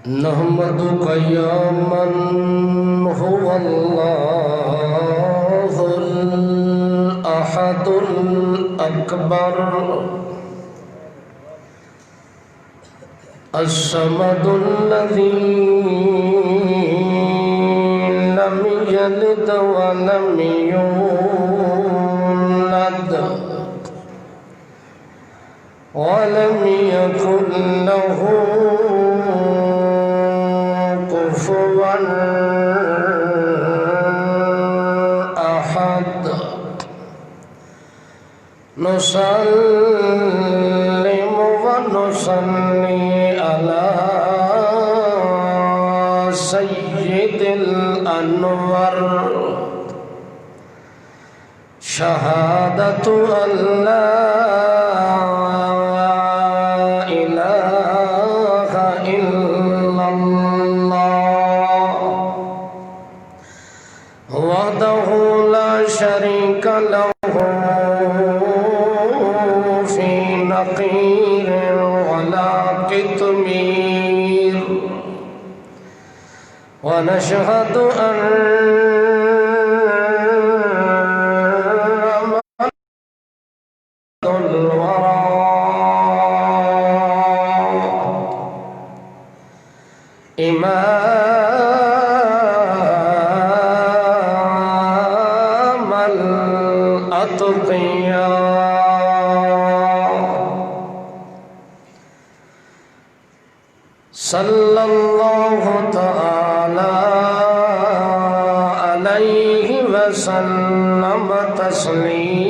نحمدك يا من هو الله الأحد الأكبر الصمد الذي لم يلد ولم يولد ولم يكن له كفوا أحد نسلم ونصلي على سيد الأنور شهادة أن لا إله إلا الله وحده لا شريك له في نقير ولا قطمير ونشهد أن إمام الأتقياء صلى الله تعالى عليه وسلم تسليما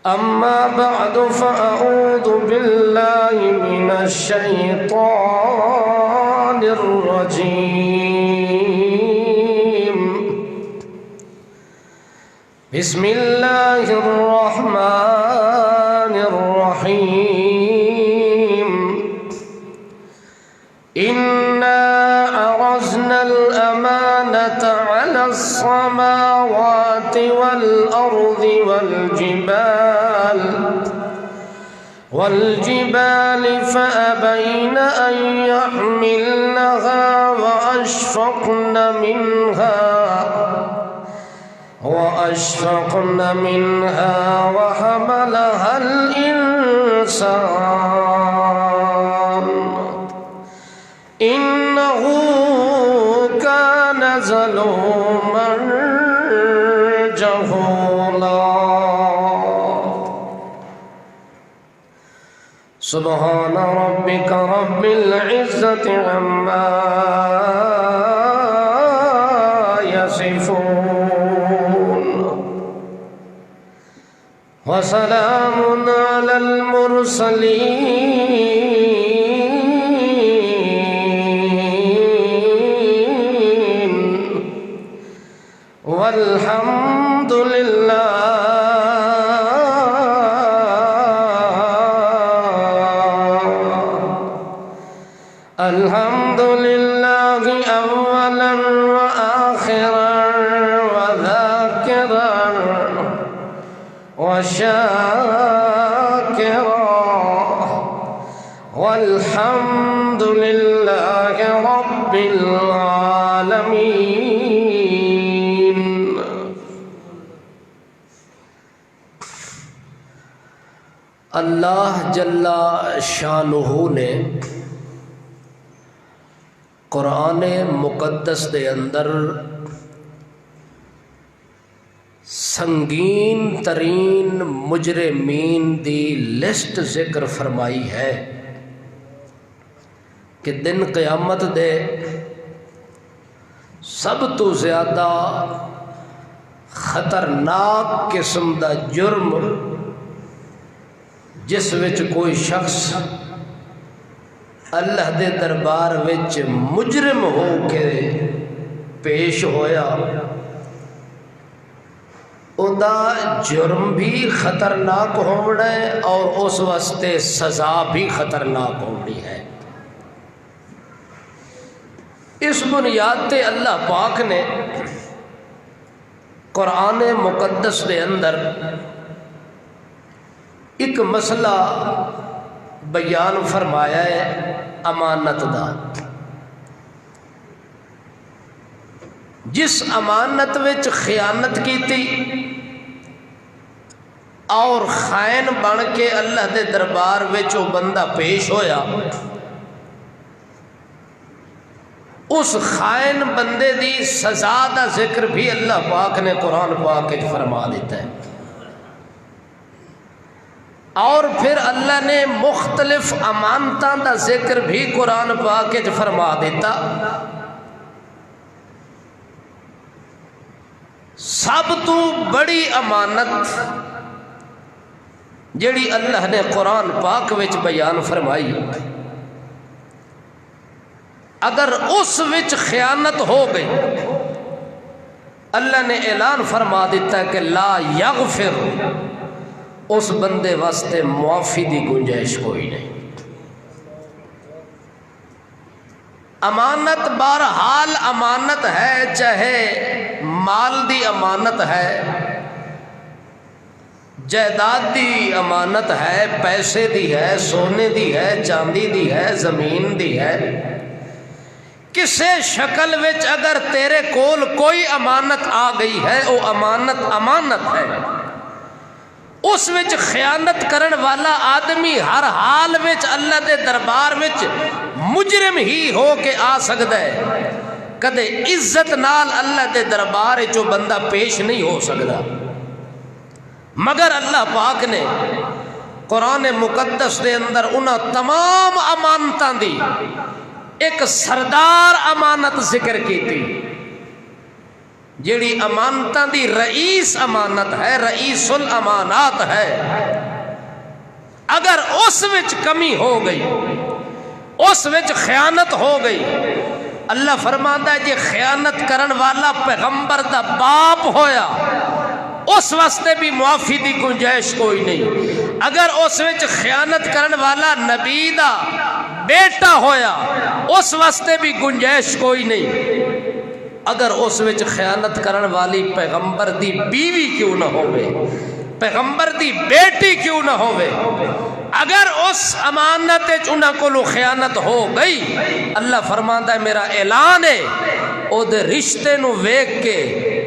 أما بعد فأعوذ بالله من الشيطان الرجيم بسم الله الرحمن الرحيم إنا عرضنا الأمانة على السماوات والأرض والجبال فأبين أن يحملنها وأشفقن منها وحملها الإنسان إنه كان ظلوما جهولا سبحان ربك رب العزة عما يصفون وسلام على المرسلين والحمد لله الحمد لله أولا وآخرا وذاكرا وشاكرا والحمد لله رب العالمين اللہ جل شانہ نے قرآن مقدس دے اندر سنگین ترین مجرمین دی لسٹ ذکر فرمائی ہے کہ دن قیامت دے سب تو زیادہ خطرناک قسم دا جرم جس وچ کوئی شخص اللہ دے دربار وچ مجرم ہو کے پیش ہویا ادا جرم بھی خطرناک ہونا ہے اور اس واسطے سزا بھی خطرناک ہونی ہے۔ اس بنیاد تے اللہ پاک نے قرآن مقدس دے اندر ایک مسئلہ بیان فرمایا ہے امانت دا۔ جس امانت وچ خیانت کیتی اور خائن بن کے اللہ دے دربار وچ وہ بندہ پیش ہویا، اس خائن بندے دی سزا دا ذکر بھی اللہ پاک نے قرآن پاک وچ فرما دیتا ہے، اور پھر اللہ نے مختلف امانتاں دا ذکر بھی قرآن پاک وچ فرما دیتا۔ سب تو بڑی امانت جیڑی اللہ نے قرآن پاک وچ بیان فرمائی، اگر اس وچ خیانت ہو گئی، اللہ نے اعلان فرما دیتا کہ لا یغفر، اس بندے واسطے معافی دی گنجائش کوئی نہیں۔ امانت بہرحال امانت ہے، چاہے مال دی امانت ہے، جائیداد دی امانت ہے، پیسے دی ہے، سونے دی ہے، چاندی دی ہے، زمین دی ہے، کسے شکل وچ اگر تیرے کول کوئی امانت آ گئی ہے، وہ امانت امانت ہے۔ اس وچ خیانت کرن والا آدمی ہر حال وچ اللہ دے دربار وچ مجرم ہی ہو کے آ سکتا ہے، کدے عزت نال اللہ دے دربار وچ وہ بندہ پیش نہیں ہو سکتا۔ مگر اللہ پاک نے قرآن مقدس دے اندر انہاں تمام امانتاں دی ایک سردار امانت ذکر کی تھی، جیڑی امانتاں دی رئیس امانت ہے، رئیس الامانات ہے۔ اگر اس وچ کمی ہو گئی، اس وچ خیانت ہو گئی، اللہ فرماتا ہے جی خیانت کرن والا پیغمبر دا باپ ہویا، اس واسطے بھی معافی دی گنجائش کوئی نہیں۔ اگر اس وچ خیانت کرن والا نبی دا بیٹا ہویا، اس واسطے بھی گنجائش کوئی نہیں۔ اگر اس وچ خیانت کرن والی پیغمبر دی بیوی کیوں نہ ہوئے، پیغمبر دی بیٹی کیوں نہ ہوئے، اگر اس امانت انہاں کو خیانت ہو گئی، اللہ فرماتا ہے میرا اعلان ہے، او دے رشتے نو ویکھ کے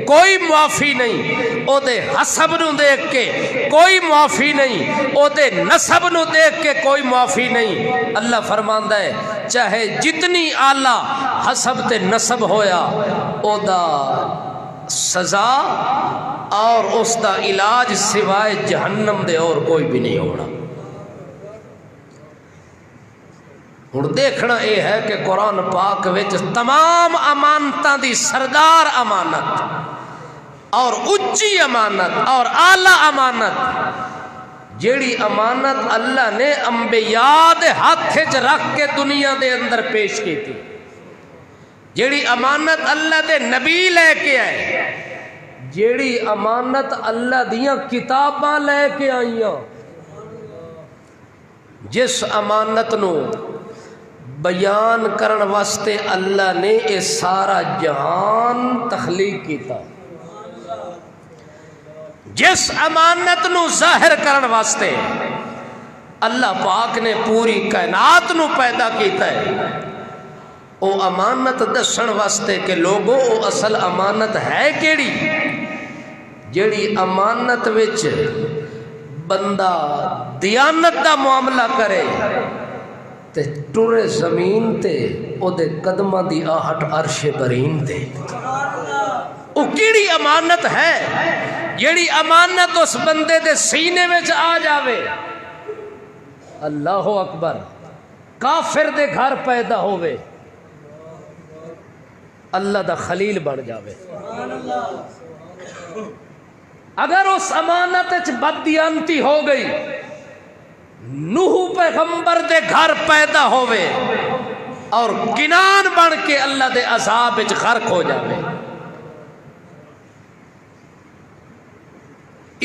کوئی معافی نہیں، او دے حسب نو دیکھ کے کوئی معافی نہیں، او دے نسب نو دیکھ کے کوئی معافی نہیں۔ اللہ فرماندا ہے چاہے جتنی اعلیٰ حسب تے نسب ہویا، او دا سزا اور اس دا علاج سوائے جہنم دے اور کوئی بھی نہیں ہونا۔ ہن دیکھنا یہ ہے کہ قرآن پاک وچ تمام امانتاں دی سردار امانت اور اچھی امانت اور اعلیٰ امانت، جیڑی امانت اللہ نے انبیاء دے ہاتھ وچ رکھ کے دنیا دے اندر پیش کی تھی، جیڑی امانت اللہ دے نبی لے کے آئے، جیڑی امانت اللہ دیاں کتاباں لے کے آئیاں، جس امانت نو بیان کرن واسطے اللہ نے یہ سارا جہان تخلیق کیتا، جس امانت نو ظاہر کرن واسطے اللہ پاک نے پوری کائنات نو پیدا کیتا ہے، او امانت دسن واسطے کہ لوگوں او اصل امانت ہے کیڑی، جیڑی امانت وچ بندہ دیانت دا معاملہ کرے تے ٹرے زمین تے او دے قدمہ دی آہٹ عرش برین تے، او کیڑی امانت ہے جیڑی امانت اس بندے دے سینے وچ آ جاوے، اللہ اکبر، کافر دے گھر پیدا ہوئے، اللہ دا خلیل بن جاوے۔ اگر اس امانت وچ بددیانتی ہو گئی، نوح پیغمبر دے گھر پیدا ہوئے اور کنان بن کے اللہ دے عذاب وچ غرق ہو جاوے،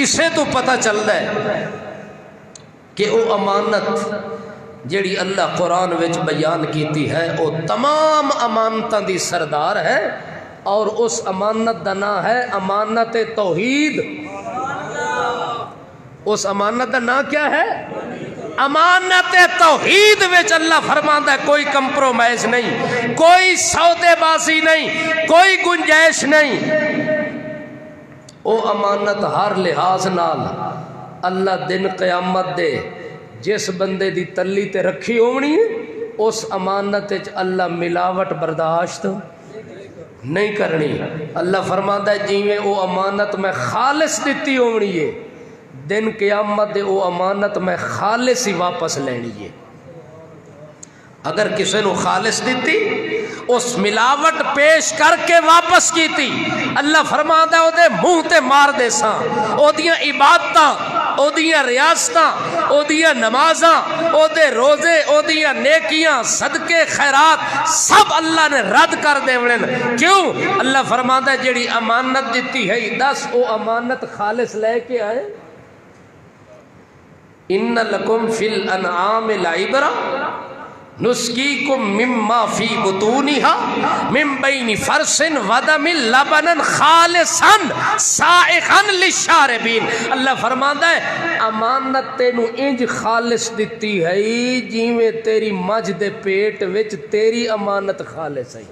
اسے تو پتہ چلتا ہے کہ وہ امانت جیڑی اللہ قرآن وچ بیان کیتی ہے وہ تمام امانتاں دی سردار ہے، اور اس امانت دا نام ہے امانت توحید۔ اس امانت دا نام کیا ہے؟ امانت توحید وچ اللہ فرماندا ہے کوئی کمپرومائز نہیں، کوئی سودے بازی نہیں، کوئی گنجائش نہیں۔ او امانت ہر لحاظ نال اللہ دن قیامت دے جس بندے دی تلی تے رکھی ہونی ہے اس امانت وچ اللہ ملاوٹ برداشت نہیں کرنی۔ اللہ فرماندا ہے جیویں او امانت میں خالص دیتی ہونی ہے دن قیامت دے او امانت میں خالص ہی واپس لینی ہے۔ اگر کسی نو خالص دیتی اس ملاوٹ پیش کر کے واپس کیتی اللہ فرماندا ہے او دے منہ تے مار دے ساں، او دیاں عبادتاں، او دیاں ریاستاں، او دیاں نمازاں، او دے روزے، او دیاں نیکیاں، صدقے، خیرات سب اللہ نے رد کر دیوڑن۔ کیوں؟ اللہ فرماندا ہے جیڑی امانت دیتی ہے دس او امانت خالص لے کے آئے۔ ان لکم فی الانعام لعبرہ نسقیکم مما فی بطونها من بین فرث ودم لبنا خالصا سائغا للشاربین۔ اللہ فرماندا ہے امانت تینو انج خالص دتی ہے جیویں تیری مجھ دے پیٹ وچ تیری امانت خالص ہے۔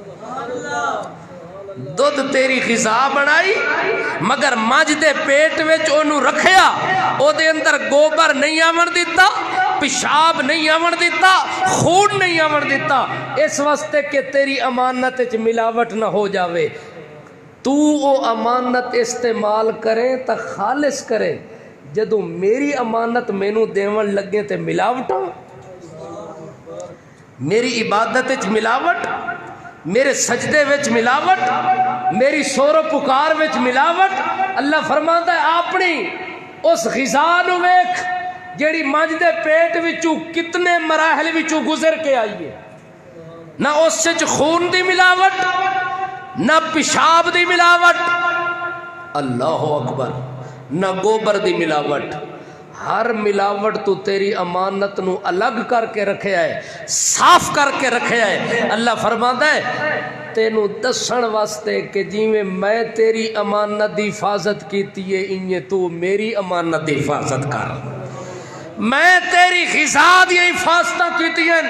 دودھ تیری غذا بنائی مگر مجھ دے پیٹ وچ اونوں رکھیا، او دے اندر گوبر نہیں آون دیتا، پیشاب نہیں آون دیتا، خون نہیں آون دیتا، اس واسطے کہ تیری امانت وچ ملاوٹ نہ ہو جاوے۔ تو او امانت استعمال کرے تا خالص کرے، جدوں میری امانت مینوں دیون لگے تے ملاوٹاں، میری عبادت وچ ملاوٹ، میرے سجدے وچ ملاوٹ، میری سور و پکار وچ ملاوٹ۔ اللہ فرماندا ہے اپنی اس غذا نو ویکھ جیڑی مجھ دے پیٹ وچوں کتنے مراحل وچوں گزر کے آئی ہے، نہ اس وچ خون دی ملاوٹ، نہ پیشاب دی ملاوٹ، اللہ اکبر، نہ گوبر دی ملاوٹ۔ ہر ملاوٹ تو تیری امانت نو الگ کر کے رکھیا ہے، صاف کر کے رکھیا ہے۔ اللہ فرماتا ہے تینو دسن واسطے کہ جیویں میں تیری امانت دی حفاظت کیتی ہے انہیں تو میری امانت دی حفاظت کر۔ میں تیری غذا دی حفاظت کیتی ہیں،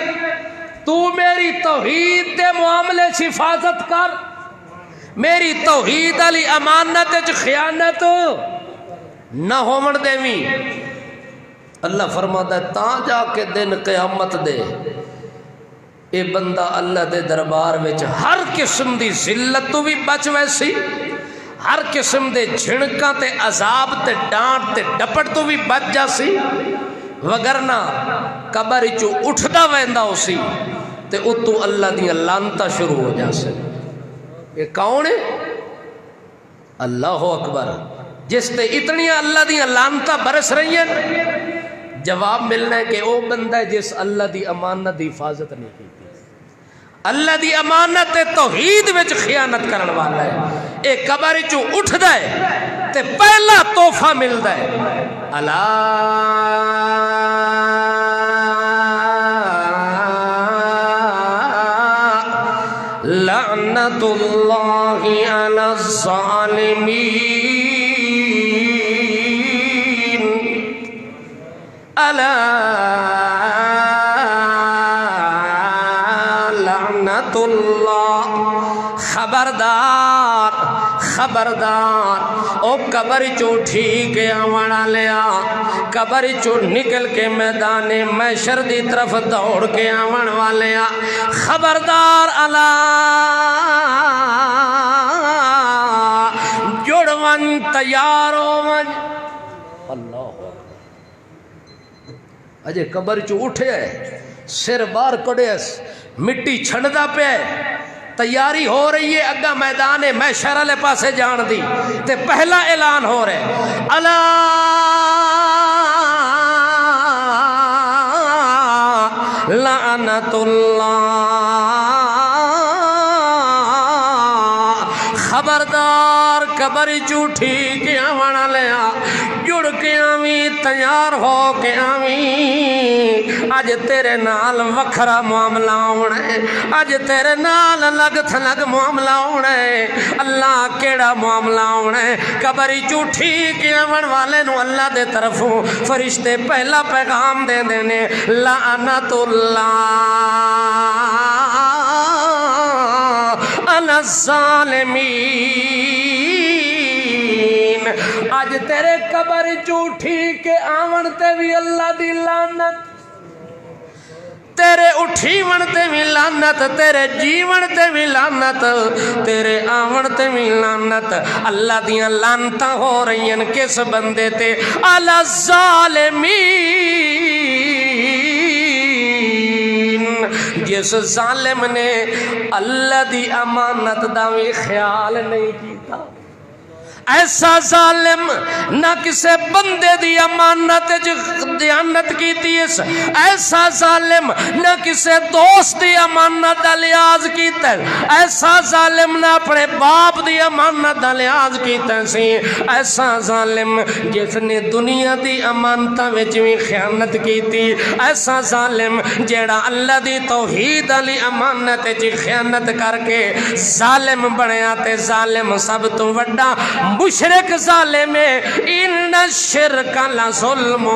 تو میری توحید دے معاملے سے حفاظت کر، میری توحید علی امانت وچ خیانت نہ ہون دیویں۔ اللہ فرماتا ہے تاں جا کے دن قیامت دے اے بندہ اللہ دے دربار وچ ہر قسم دی ذلت تو بھی بچ ویسی، ہر قسم دے جھڑکاں تے عذاب تے ڈانٹ تے ڈپٹ تو بھی بچ جاسی، وگرنہ قبر چوں اٹھدا ویندا اسی تے اتو اللہ دی لعنتاں شروع ہو جاسے۔ یہ کون ہے؟ اللہ اکبر، جس تے اتنی اللہ دی لعنتاں برس رہی ہیں۔ جواب ملنا ہے کہ او بندہ ہے جس اللہ دی امانت دی حفاظت نہیں کی، اللہ دی امانت توحید وچ خیانت کرن والا ہے۔ اے قبر چوں اٹھدا ہے تے پہلا تحفہ ملدا ہے، الا لعنت اللہ علی الظالمین، الا لعنت اللہ، خبردار خبردار، او قبر چو ٹھیک آونا لیا، قبر چو نکل کے میدان محشر دی طرف دوڑ کے آون والیا، خبردار الا جڑ ون تیار ہو ون۔ اللہ اجے قبر چو اٹھے سر بار کڑے مٹی چھندا پہ تیاری ہو رہی ہے اگا میدان محشر والے پاسے جان دی تے پہلا اعلان ہو رہا ہے، الا لعنت اللہ، خبردار قبر چ اٹھی کے آون لیا جڑ کے آویں تیار ہو کے آویں اج تیرے نال وکھرا معاملہ ہونا ہے اج تیرے نال الگ تھلگ معاملہ ہونا ہے اللہ کیڑا معاملہ ہونا ہے قبر اٹھی کے آون والے نو اللہ دے طرفوں فرشتے پہلا پیغام دے دینے لعنت اللہ علی الظالمین اج تیرے قبر اٹھی کے آون تے بھی اللہ دی لعنت تیرے اٹھیون تے بھی لعنت تیرے جیون تے بھی لعنت تیرے آون تے بھی لعنت اللہ دیاں لعنتاں ہو رہی ہیں کس بندے تے علی الظالمین جس ظالم نے اللہ دی امانت دا بھی خیال نہیں کیتا ایسا ظالم نہ کسے بندے دی امانت دیانت کیتی اس ایسا ظالم نہ کسے دوست دی امانت دا لحاظ کیتا ایسا ظالم نہ اپنے باپ دی امانت دا لحاظ کیتا سی ایسا ظالم جس نے دنیا دی امانتاں وچ وی خیانت کیتی ایسا ظالم جیڑا اللہ دی توحید علی امانت وچ خیانت کر کے ظالم بنیا تے ظالم سب تو وڈا مشرک ظالم ان الشرک لظلم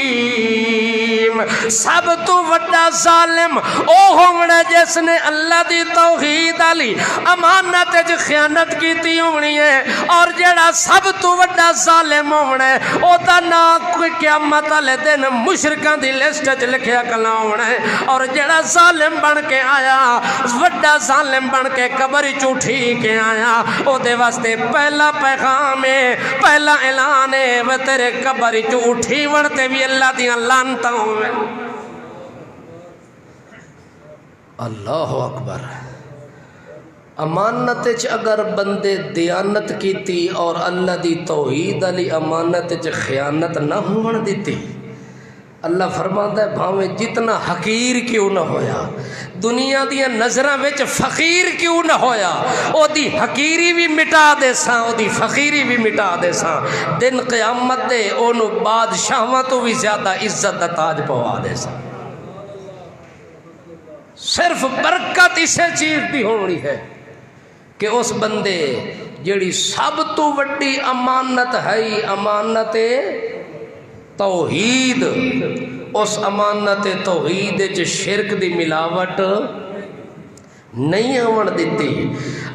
عظیم سب تو وڈا ظالم او ہونا جس نے اللہ دی توحید علی امانت وچ خیانت کیتی ہونی ہے اور جڑا سب تو وڈا ظالم ہونا ہے او دا نام قیامت والے دن مشرکاں دی لسٹ وچ لکھیا کلا ہونا ہے اور جڑا ظالم بن کے آیا وڈا ظالم بن کے قبر وچ اٹھی کے آیا او دے واسطے پہلا پیغام ہے پہلا اعلان ہے وہ تیرے قبر وچ اٹھی ون تے بھی اللہ دیاں لعنتاں ہوے اللہ اکبر امانت چ اگر بندے دیانت کیتی اور اللہ دی توحید علی امانت چ خیانت نہ ہون دیتی اللہ فرماتا ہے بھاویں جتنا حقیر کیوں نہ ہویا دنیا دیا نظراں وچ فقیر کیوں نہ ہویا او دی حقیری بھی مٹا دے ساں او دی فقیری بھی مٹا دے ساں دن قیامت دے اونوں بادشاہاں تو بھی زیادہ عزت دا تاج پوا دے ساں صرف برکت اسے چیز دی ہونی ہے کہ اس بندے جڑی سب تو وڈی امانت ہے امانت توحید اس امانت توحید وچ شرک دی ملاوٹ نہیں ہون دیتی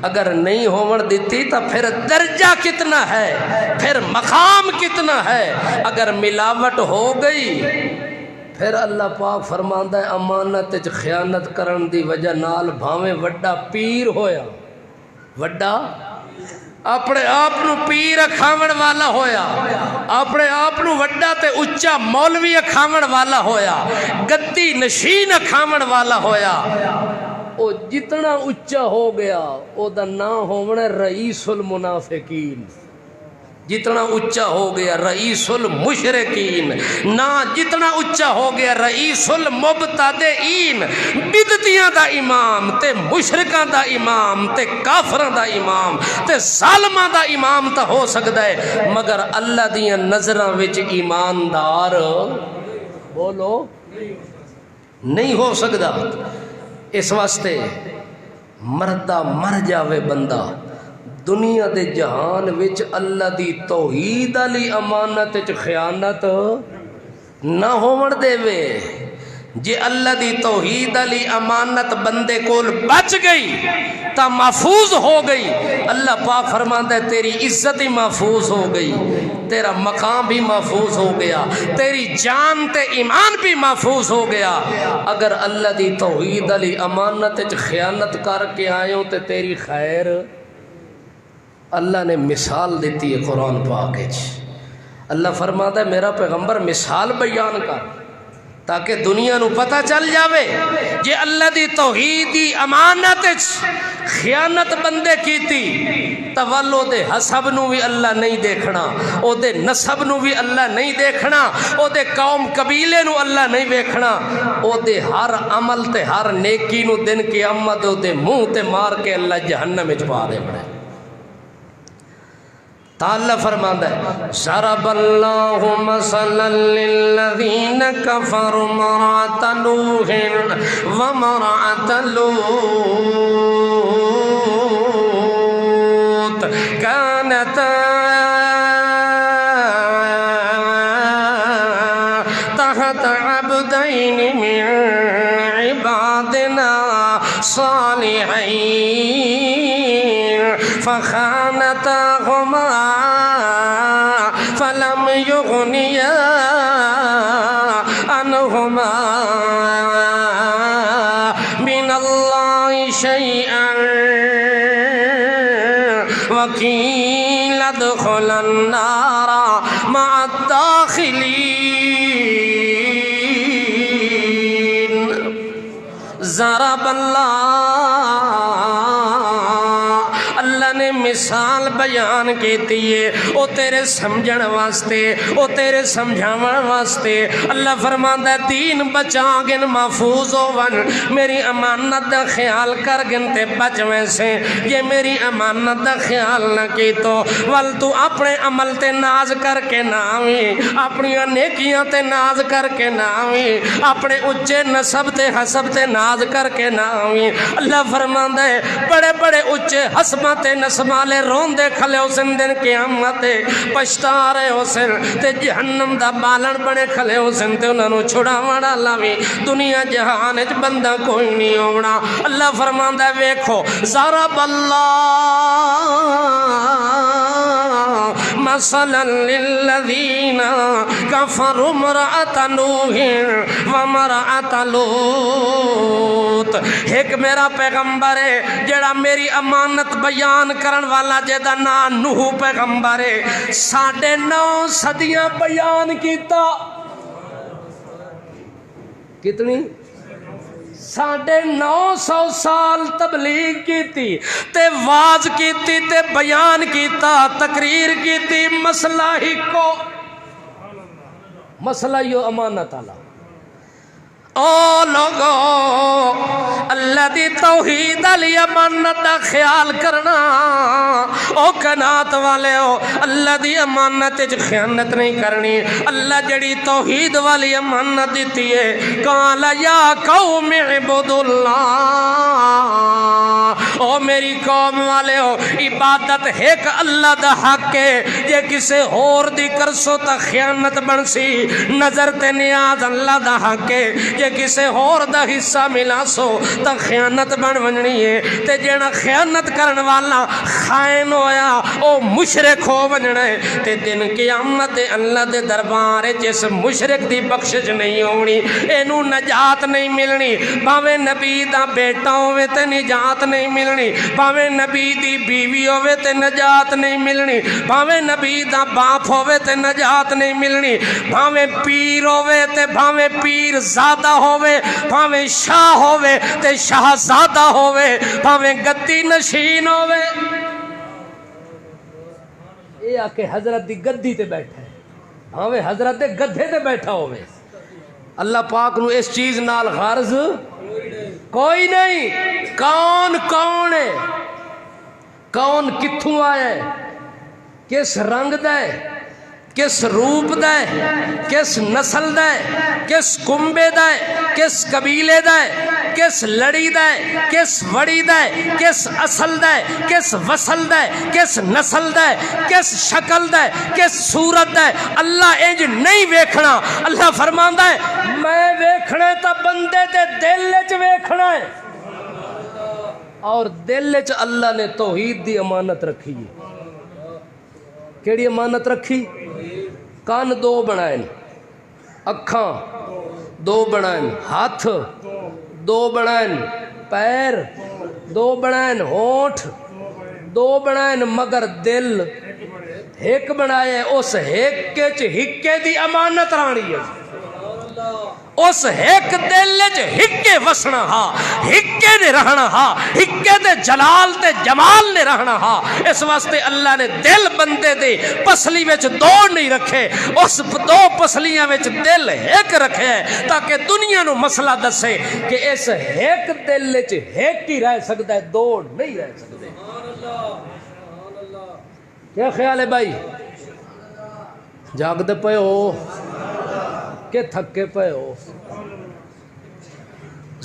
اگر نہیں ہون دیتی تو پھر درجہ کتنا ہے پھر مقام کتنا ہے اگر ملاوٹ ہو گئی پھر اللہ پاک فرماندا ہے امانت وچ خیانت کرن دی وجہ نال بھاویں وڈا پیر ہویا وڈا اپنے آپ نو پیر اکھاون والا ہویا اپنے آپ نو وڈا تے اچا مولوی اکھاون والا ہویا گدی نشین اکھاون والا ہویا او جتنا اچا ہو گیا او دا نام ہونا رئیس المنافقین جتنا اچا ہو گیا رئیس المشرکین نہ جتنا اچا ہو گیا رئیس المبتدئین بدعتیاں دا امام تے مشرکاں دا امام تے کافراں دا امام تے ظالماں دا امام تا ہو سکتا ہے مگر اللہ دیاں نظراں وچ ایماندار بولو نہیں ہو سکتا اس واسطے مردہ مر جاوے بندہ دنیا دے جہان وچ اللہ دی توحید علی امانت وچ خیانت نہ ہون دے وے جے اللہ دی توحید علی امانت بندے کول بچ گئی تا محفوظ ہو گئی اللہ پاک فرماندا ہے تیری عزت ہی محفوظ ہو گئی تیرا مقام بھی محفوظ ہو گیا تیری جان تے ایمان بھی محفوظ ہو گیا اگر اللہ دی توحید علی امانت وچ خیانت کر کے آئے تے تیری خیر اللہ نے مثال دیتی ہے قرآن پاک اللہ فرماتا ہے میرا پیغمبر مثال بیان کر تاکہ دنیا نو پتہ چل جاوے جے اللہ دی توحیدی امانت خیانت بندے کیتی تولو دے حسب نو بھی اللہ نہیں دیکھنا او دے نسب نو بھی اللہ نہیں دیکھنا او دے قوم قبیلے نو اللہ نہیں دیکھنا او دے ہر عمل تے ہر نیکی نو دن قیامت او دے منہ تے مار کے اللہ جہنم وچ پا دے بڑے تعالی فرماندا ہے ضرب اللہ مثلا للذین کفروا امرأۃ نوح وامرأۃ لوط كانتا تحت عبدین من عبادنا صالحین فخانتاهما فلم يغنيا عنهما من الله شيئا وقيل ادخلا النار مع الداخلين ضرب اللہ نے مثال بیان کیتی ہے او تیرے سمجھن واسطے او تیرے سمجھاون واسطے اللہ فرماندا ہے دین بچا گن محفوظ ہون میری امانت دا خیال کر گن تے بچ ویسے یہ میری امانت دا خیال نہ کیتو ول تو اپنے عمل تے ناز کر کے نہ آویں اپنی نیکیاں تے ناز کر کے نہ آویں اپنے اچے نسب تے حسب تے ناز کر کے نہ آویں اللہ فرماندا ہے بڑے بڑے اچے حسب تے نسمالے رون دے کھلے حسن دن قیامت پشتا رہے حسن تے جہنم دا بالن بنے کھلے حسن تے انہوں نے چھڑا وڑا لاوی دنیا جہان اچ بندہ کوئی نہیں ہونا اللہ فرماندا ہے ویکھو ضرب اللہ مثلا للذین کفروا امرأۃ نوح وامرأۃ لوط ایک میرا پیغمبر ہے جڑا میری امانت بیان کرن والا جیدہ نام نوح پیغمبر ہے 9.5 صدیاں بیان کیتا کتنی 950 سال تبلیغ کیتی تے واز کیتی تے بیان کیتا تقریر کیتی مسئلہ ہی کو مسئلہ یو امانت آلا او لوگو اللہ دی توحید علی امانت دا خیال کرنا او کنات والے ہو اللہ دی امانت اچ خیانت نہیں کرنی اللہ جڑی توحید والی امانت دیتی ہے قال یا قوم اعبدوا اللہ او میری قوم والے ہو عبادت ایک اللہ دا حق ہے جے کسے اور دی کرسو تا خیانت بن سی نظر تے نیاز اللہ دا حق ہے جے کسے اور دا حصہ ملا سو تا خیانت بن وننی ہے تے جینا خیانت کرن والا خائن ہویا او مشرک ہو وننا ہے تے دن قیامت اللہ دے دربار جس مشرک دی بخشش نہیں ہونی اینو نجات نہیں ملنی باوے نبی دا بیٹا ہوئے تے نجات نہیں ملنی باوے نبی دی بیوی ہوئے تے نجات نہیں ملنی باوے نبی دا باپ ہوئے تے نجات نہیں ملنی باوے پیر ہوئے تے باوے پیر زادہ ہوئے باوے شاہ ہوئے تے شاہزادہ ہوئے باوے گدی نشین ہوئے یہ آکے حضرت دی گدی تے بیٹھا ہے باوے حضرت دے گدھے تے بیٹھا ہوئے اللہ پاک نو اس چیز نال غرض کوئی نہیں کون کون ہے کون کتھوں آئے کس رنگ دے کس روپ دے کس نسل دے کس کنبے دے کس قبیلے دے کس لڑی دے کس وڑی دے کس اصل دے کس وصل دے کس نسل دے کس شکل دے کس صورت دے اللہ انج نہیں ویکھنا اللہ فرماندا ہے میں ویکھنا تا بندے دے دل وچ ویکھنا ہے اور دل وچ اللہ نے توحید دی امانت رکھی ہے کیڑی امانت رکھی کان 2 بنائیں اکھاں 2 بنائیں ہاتھ 2 بنائیں پیر 2 بنائیں ہونٹ 2 بنائیں مگر دل ایک بنائے اس ہکے چ ہکے دی امانت رانی ہے اس ایک دل چ ہکے وسنا ہا ہکے نے رہنا ہا ہکے دے جلال تے جمال نے رہنا ہا اس واسطے اللہ نے دل بندے دے پسلی وچ 2 نہیں رکھے اس 2 پسلیاں وچ دل ایک رکھے تاکہ دنیا نو مسئلہ دسے کہ اس ایک دل چ ایک ہی رہ سکتا ہے 2 نہیں رہ سکتے کیا خیال ہے بھائی؟ جاگتے پے ہو کہ تھکے پے ہو؟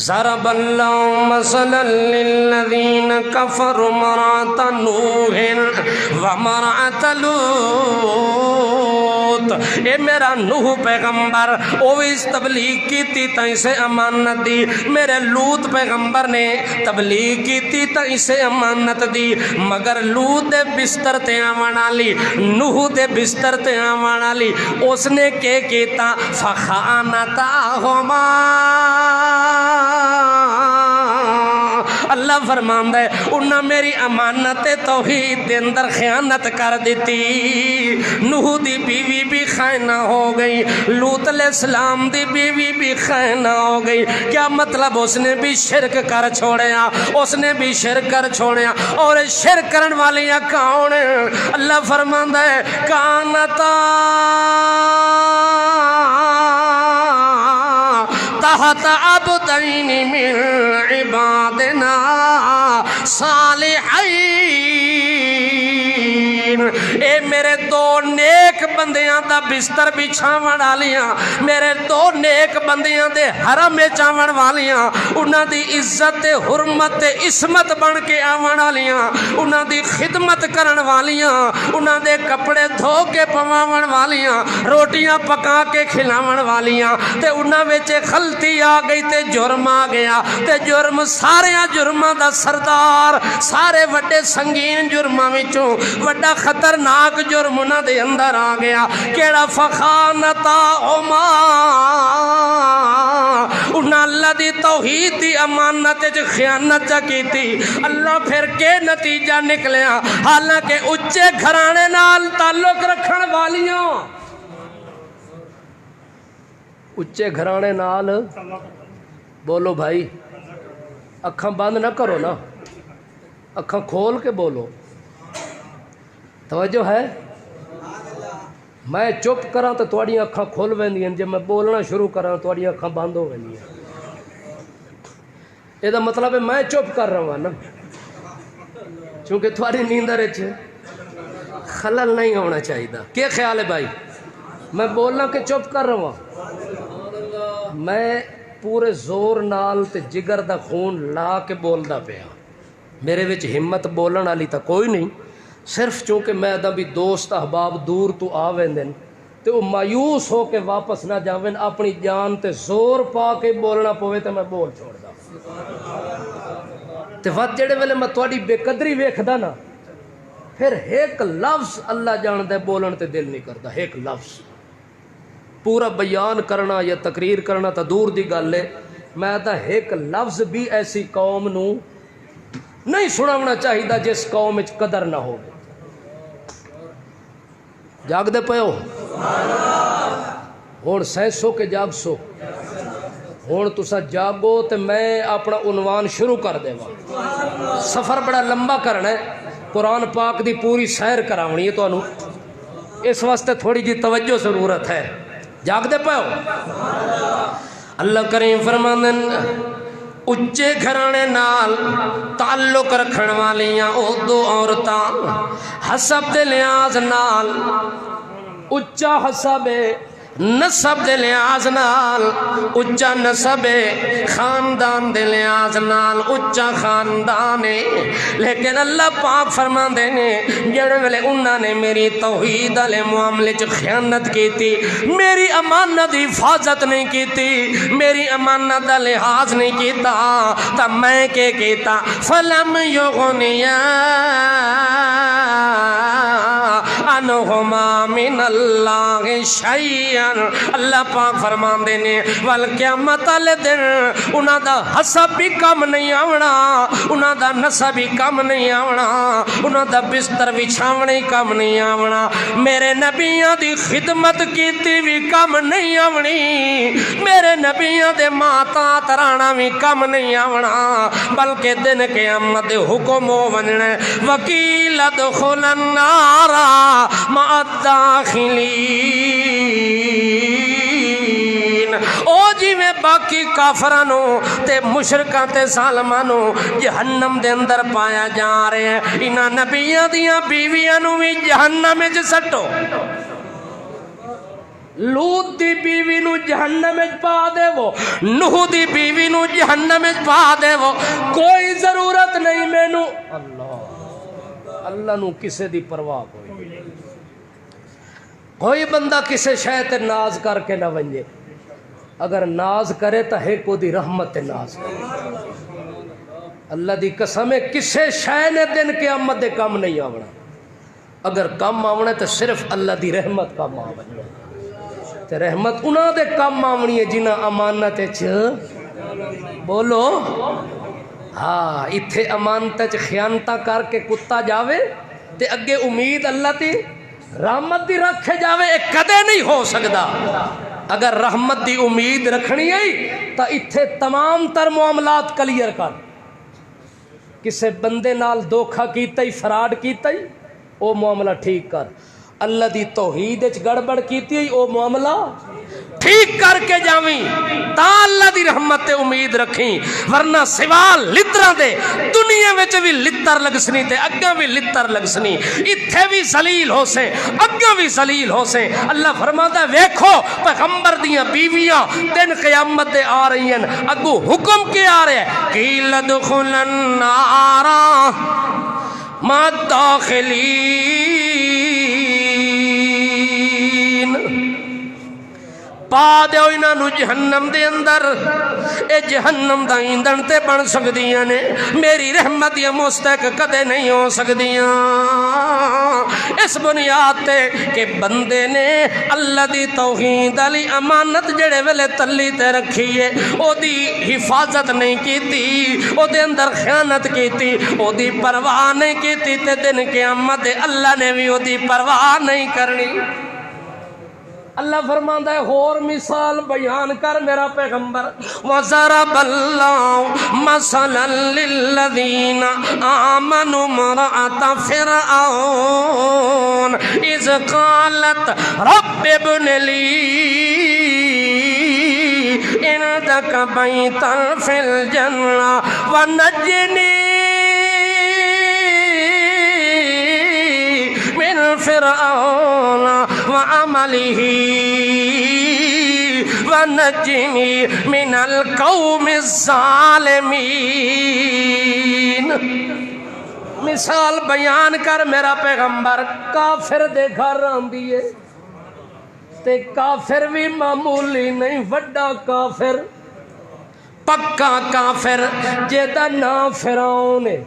ضرب اللہ مثلا للذین کفروا امرأۃ نوح وامرأۃ لوط، اے میرا نوح پیغمبر او اس تبلیغ کی تھی تا اسے امانت دی، میرے لوط پیغمبر نے تبلیغ کی تھی تا اسے امانت دی، مگر لوط دے بستر تے آون والی، نوح دے بستر تے آون والی اس نے کہ کیتا فخانتاہما، اللہ فرماندا ہے انہاں میری امانت توحید دے اندر خیانت کر دیتی، نوح دی بیوی بھی خائنہ ہو گئی، لوط علیہ السلام دی بیوی بھی خائنہ ہو گئی، کیا مطلب اس نے بھی شرک کر چھوڑیا، اس نے بھی شرک کر چھوڑیا، اور شرک کرن والیاں کون؟ اللہ فرماندا ہے کانتا تحت عبدین من عبادنا صالحین، اے میرے دو نیک بندیاں دا بستر بچھاون والیاں، میرے دو نیک بندیاں دے حرم چاون والیاں، انہاں دی عزت حرمت عصمت بن کے آون والیاں، انہاں دی خدمت کرن والیاں، انہاں دے کپڑے دھو کے پواون والیاں، روٹیاں پکا کے کھلاون والیاں، تے انہاں وچ غلطی آ گئی تے جرم آ گیا، تے جرم سارے جرماں دا سردار، سارے وڈے سنگین جرماں وچوں وڈا خطرناک جرم انہاں دے اندر آ گیا، کیڑا فخانتاہما، انہاں اللہ دی توحید دی امانت وچ خیانت جا کیتی، اللہ پھر کے نتیجہ نکلیا، حالانکہ اچے گھرانے نال تعلق رکھن والیاں، اچے گھرانے نال، بولو بھائی، اکھاں بند نہ کرو نا، اکھاں کھول کے بولو، توجہ ہے؟ میں چپ کراں تو تواڈی اکھاں کھل ویندیاں، جے میں بولنا شروع کراں تواڈی اکھاں بند ہو ویندیاں، یہ دا مطلب ہے میں چپ کر رہا ہوں نا، چونکہ تواڈی نیندر وچ خلل نہیں ہونا چاہیے۔ کیا خیال ہے بھائی؟ میں بولنا کہ چپ کر رہا ہوں؟ میں پورے زور نال تے جگر دا خون لا کے بولدا پیا، میرے وچ ہمت بولن والی تا کوئی نہیں، صرف چونکہ میں دا بھی دوست احباب دور تو آ ویندن تے وہ مایوس ہو کے واپس نہ جاویں، اپنی جان تے زور پا کے بولنا پوے تے میں بول چھوڑدا، تے وقت جڑے ویلے میں تواڈی بے قدری ویکھدا نا، پھر ایک لفظ اللہ جاندا بولن تے دل نہیں کردا، ایک لفظ پورا بیان کرنا یا تقریر کرنا تا دور دی گل ہے، میں تا ایک لفظ بھی ایسی قوم نو نہیں سناونا چاہیے جس قوم وچ قدر نہ ہو۔ جاگ دے پے ہو؟ ہون سینسو کے جاگ سو، ہون تسا جاگو تے میں اپنا عنوان شروع کر دے وا، سفر بڑا لمبا کرنا ہے، قرآن پاک دی پوری سیر کراونی ہے تانوں، اس واسطے تھوڑی جی توجہ ضرورت ہے۔ جاگ دے پے ہو؟ اللہ کریم فرماندن اچے گھرانے نال تعلق رکھن والیاں او دو عورتاں حسب دے لحاظ نال، اچا حسب نسب دے لحاظ نال، اچا نسب خاندان دے لحاظ نال اچا خاندان ہے، لیکن اللہ پاک فرماندے نے جڑے ویلے انہاں نے میری توحید والے معاملے چ خیانت کیتی، میری امانت دی حفاظت نہیں کیتی، میری امانت دا لحاظ نہیں کیتا، تا میں کہ کیتا فلم یغنیا انہما من اللہ شیئا، اللہ پاک فرماندے نے والقیامت والے دن انہاں دا حسب بھی کم نہیں آونا، انہاں دا نسب بھی کم نہیں آونا، انہاں دا بستر بچھاونا ہی کم نہیں آونا، میرے نبیاں دی خدمت کیتی بھی کم نہیں آونی، میرے نبیاں دے ماتا ترانا بھی کم نہیں آونا، بلکہ دن قیامت حکم ہو وننے وکیل ادخل النار مع الداخلین، او جی میں باقی کافرانو تے مشرکاں تے ظالماں نو جہنم دے اندر پایا جا رہے ہیں. انہاں نبیاں دیاں بیویاں نو بھی جہنم وچ سٹو. لوط دی بیوی نو جہنم وچ پا دے وہ، نوح دی بیوی نو جہنم وچ پا دے وہ. کوئی ضرورت نہیں مینوں اللہ نو کسے دی پرواہ کوئی. کوئی بندہ کسے شے تے ناز کر کے نہ ونجے. اگر ناز کرے تو ہے کو دی رحمت تے ناز کرے. اللہ دی قسم ہے کسے شے نے دن قیامت دے کم نہیں آونا. اگر کم آونا تو صرف اللہ دی رحمت کم آونا. تے رحمت انہاں دے کم آونی ہے جنہاں امانت چ بولو. ہاں اتھے امانت چ خیانتاں کر کے کتا جاوے تے اگے امید اللہ تی رحمت دی رکھے جاوے. ایک کدے نہیں ہو سکدا. اگر رحمت دی امید رکھنی ہے تو اتھے تمام تر معاملات کلیئر کر. کسے بندے نال دھوکھا کیتا ہی فراڈ کیتا ہی او معاملہ ٹھیک کر. اللہ دی توحید وچ گڑبڑ کیتی ہی او معاملہ ٹھیک کر کے جاویں تا اللہ دی رحمت تے امید رکھیں. ورنہ سوال لتراں دے دنیا وچ بھی لتر لگسنی تے اگاں بھی لتر لگسنی. ایتھے بھی ذلیل ہو سے اگاں بھی ذلیل ہو سے. اللہ فرماتا ہے ویکھو پیغمبر دیاں بیویاں دن قیامت دے آ رہی ہیں. اگوں حکم کے آ رہے ہیں قیل ادخلوا النار مع الداخلین. پا دیو انہاں نو جہنم دے اندر. اے جہنم دا ایندھن تے بن سکدیاں نے. میری رحمت یا مستحق کدے نہیں ہو سکدیاں. اس بنیاد تے کہ بندے نے اللہ دی توحید علی امانت جڑے ویلے تلی تے رکھی ہے او دی حفاظت نہیں کیتی، او دے اندر خیانت کیتی، او دی پرواہ نہیں کیتی تے دن قیامت اللہ نے بھی او دی پرواہ نہیں کرنی. اللہ فرماندا ہے اور مثال بیان کر میرا پیغمبر. وَضَرَبَ اللَّهُ مَثَلًا لِلَّذِينَ آمَنُوا امْرَأَتَ فِرْعَوْنَ إِذْ قَالَتْ رَبِّ ابْنِ لِي عِندَكَ بَيْتًا فِي الْجَنَّةِ وَنَجِّنِي من فرعون وعمله ونجني من القوم الظالمين. مثال بیان کر میرا پیغمبر. کافر دے گھر آندی ہے تے کافر بھی معمولی نہیں، وڈا کافر پکا کافر جیدا نام فرعون ہے.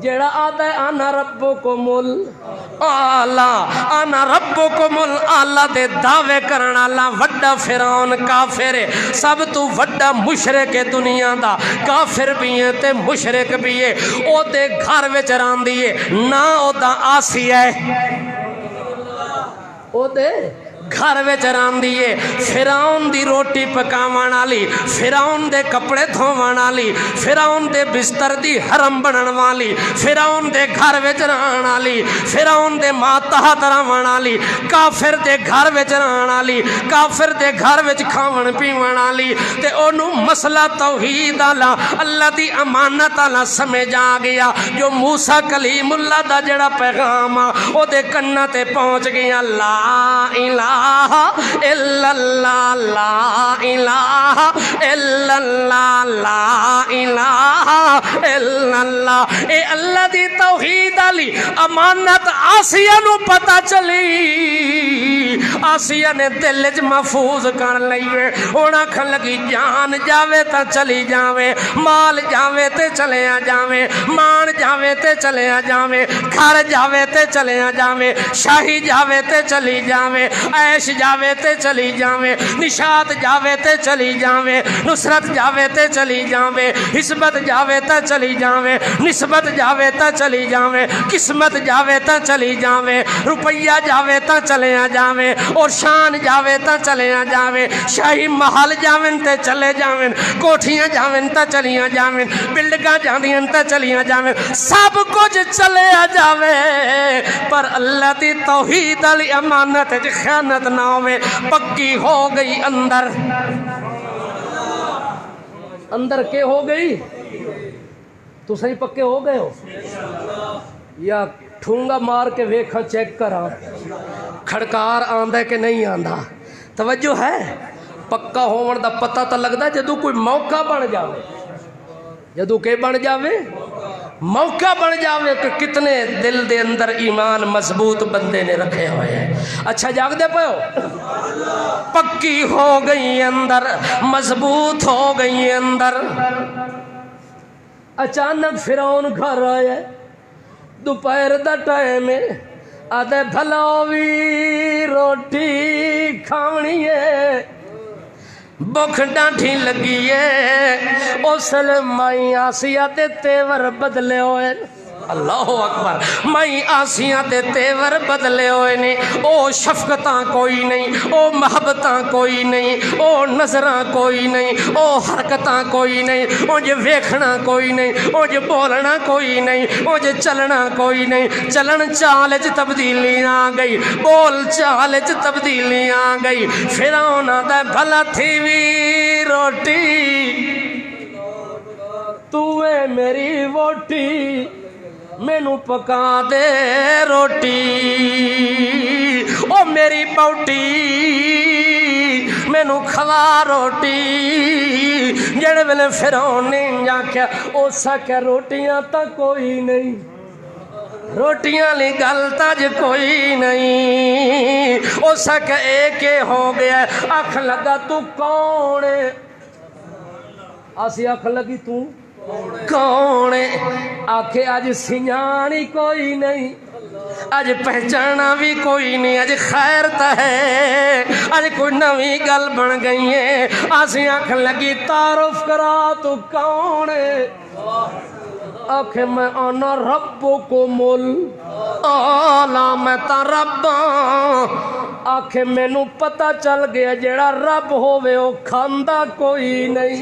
جڑا آتا ہے انا ربکم الاعلی، انا ربکم الاعلی دے دعوے کرن والا وڈا فرعون کافر ہے. سب تو وڈا مشرک ہے دنیا دا. کافر بھی ہے تے مشرک بھی ہے. او دے گھر وچ راندی ہے نا او دا آسیہ ہے. او دے گھر وچ راندی ہے. فرعون دی روٹی پکاون والی، فرعون دے کپڑے دھوون والی، فرعون دے بستر دی حرم بنن والی، فرعون دے گھر وچ رہن والی، فرعون دے ماتحت رہن والی، کافر دے گھر وچ رہن والی، کافر دے گھر وچ کھاون پیون والی. تے اونوں مسئلہ توحید والا اللہ دی امانت والا سمجھ آ گیا. جو موسیٰ کلیم اللہ دا جڑا پیغام آ او دے کناں تے پہنچ گیا. لا الہ الا اللہ، لا الہ الا اللہ، لا الہ الا اللہ. اے اللہ دی توحید علی امانت آسیہ نو پتہ چلی. آسیہ نے دل وچ محفوظ کر لئیے. ہن آکھن لگی جان جاوے تا چلی جاوے، مال جاوے تے چلیا جاوے، مان جاوے تے چلیا جاوے، گھر جاوے تے چلیا جاوے، شاہی جاوے تے چلی جاوے، عیش جاوے تے چلی جاوے، نشاط جاوے تے چلی جاوے، نصرت جاوے تے چلی جاوے، حسبت جاوے تے چلی جاوے، نسبت جاوے تے چلی جاوے، قسمت جاوے تے چلی جاوے، روپیہ جاوے تے چلیا جاوے، اور شان جاوے تے چلیا جاوے، شاہی محل جاویں تے چلے جاویں، کوٹھیاں جاویں تے چلیاں جاویں، بلڈنگاں جاندیاں تے چلیاں جاویں، سب کچھ چلیا جاوے پر اللہ دی توحید علی امانت خیانت نہ ہوئے. پکی ہو گئی اندر. اندر کے ہو گئی تو صحیح پکے ہو گئے ہو یا ٹھونگا مار کے ویکھا چیک کرا کھڑکار آندا کہ نہیں آندا؟ توجہ ہے؟ پکا ہون دا پتہ تو لگدا جدو کوئی موقع بن جاوے، جدو کہ بن جاوے موقع بن جاوے کہ کتنے دل دے اندر ایمان مضبوط بندے نے رکھے ہوئے ہیں۔ اچھا جاگ دے پہو پکی ہو گئی اندر، مضبوط ہو گئی اندر۔ اچانک فرعون گھر آئے، دوپہر دا ٹائم آدھے بھلاوی روٹی کھاونی ہے، بھوک ڈانٹھی لگی ہے۔ اس مائی آسیہ دے تیور بدلے ہوئے، اللہ اکبر، مائی آسیہ دے تیور بدلے ہوئے نے۔ او شفقتاں کوئی نہیں، او محبتاں کوئی نہیں، او نظراں کوئی نہیں، او حرکتاں کوئی نہیں، او جے ویکھنا کوئی نہیں، او جے بولنا کوئی نہیں، او جے چلنا کوئی نہیں۔ چلن چال چ تبدیلی آ گئی، بول چال چ تبدیلی آ گئی۔ فرعون دا بھلا تھی وی روٹی، تو اے میری ووٹی، مینو پکا دے روٹی، او میری بوٹی مینو کھوا روٹی۔ جڑے ویلے فرعون نے آکھیا اس آکھیا روٹیاں تا کوئی نہیں، روٹیاں لی گل تاج کوئی نہیں۔ اس آکھیا ایک ہو گیا، آکھ لگا تو کون ہے؟ آسی آکھ لگی تو کون ہے؟ آکھے آج سنجانی کوئی نہیں، آج پہچانا بھی کوئی نہیں، آج خیر تا ہے، آج کوئی نوی گل بن گئی ہے۔ آسی آنکھ لگی تعارف کرا تو کون ہے؟ آکھے میں آنا ربکم الاعلی، میں تا رب ہاں۔ آکھے مینو پتہ چل گیا جیڑا رب ہووے وہ کھاندا کوئی نہیں،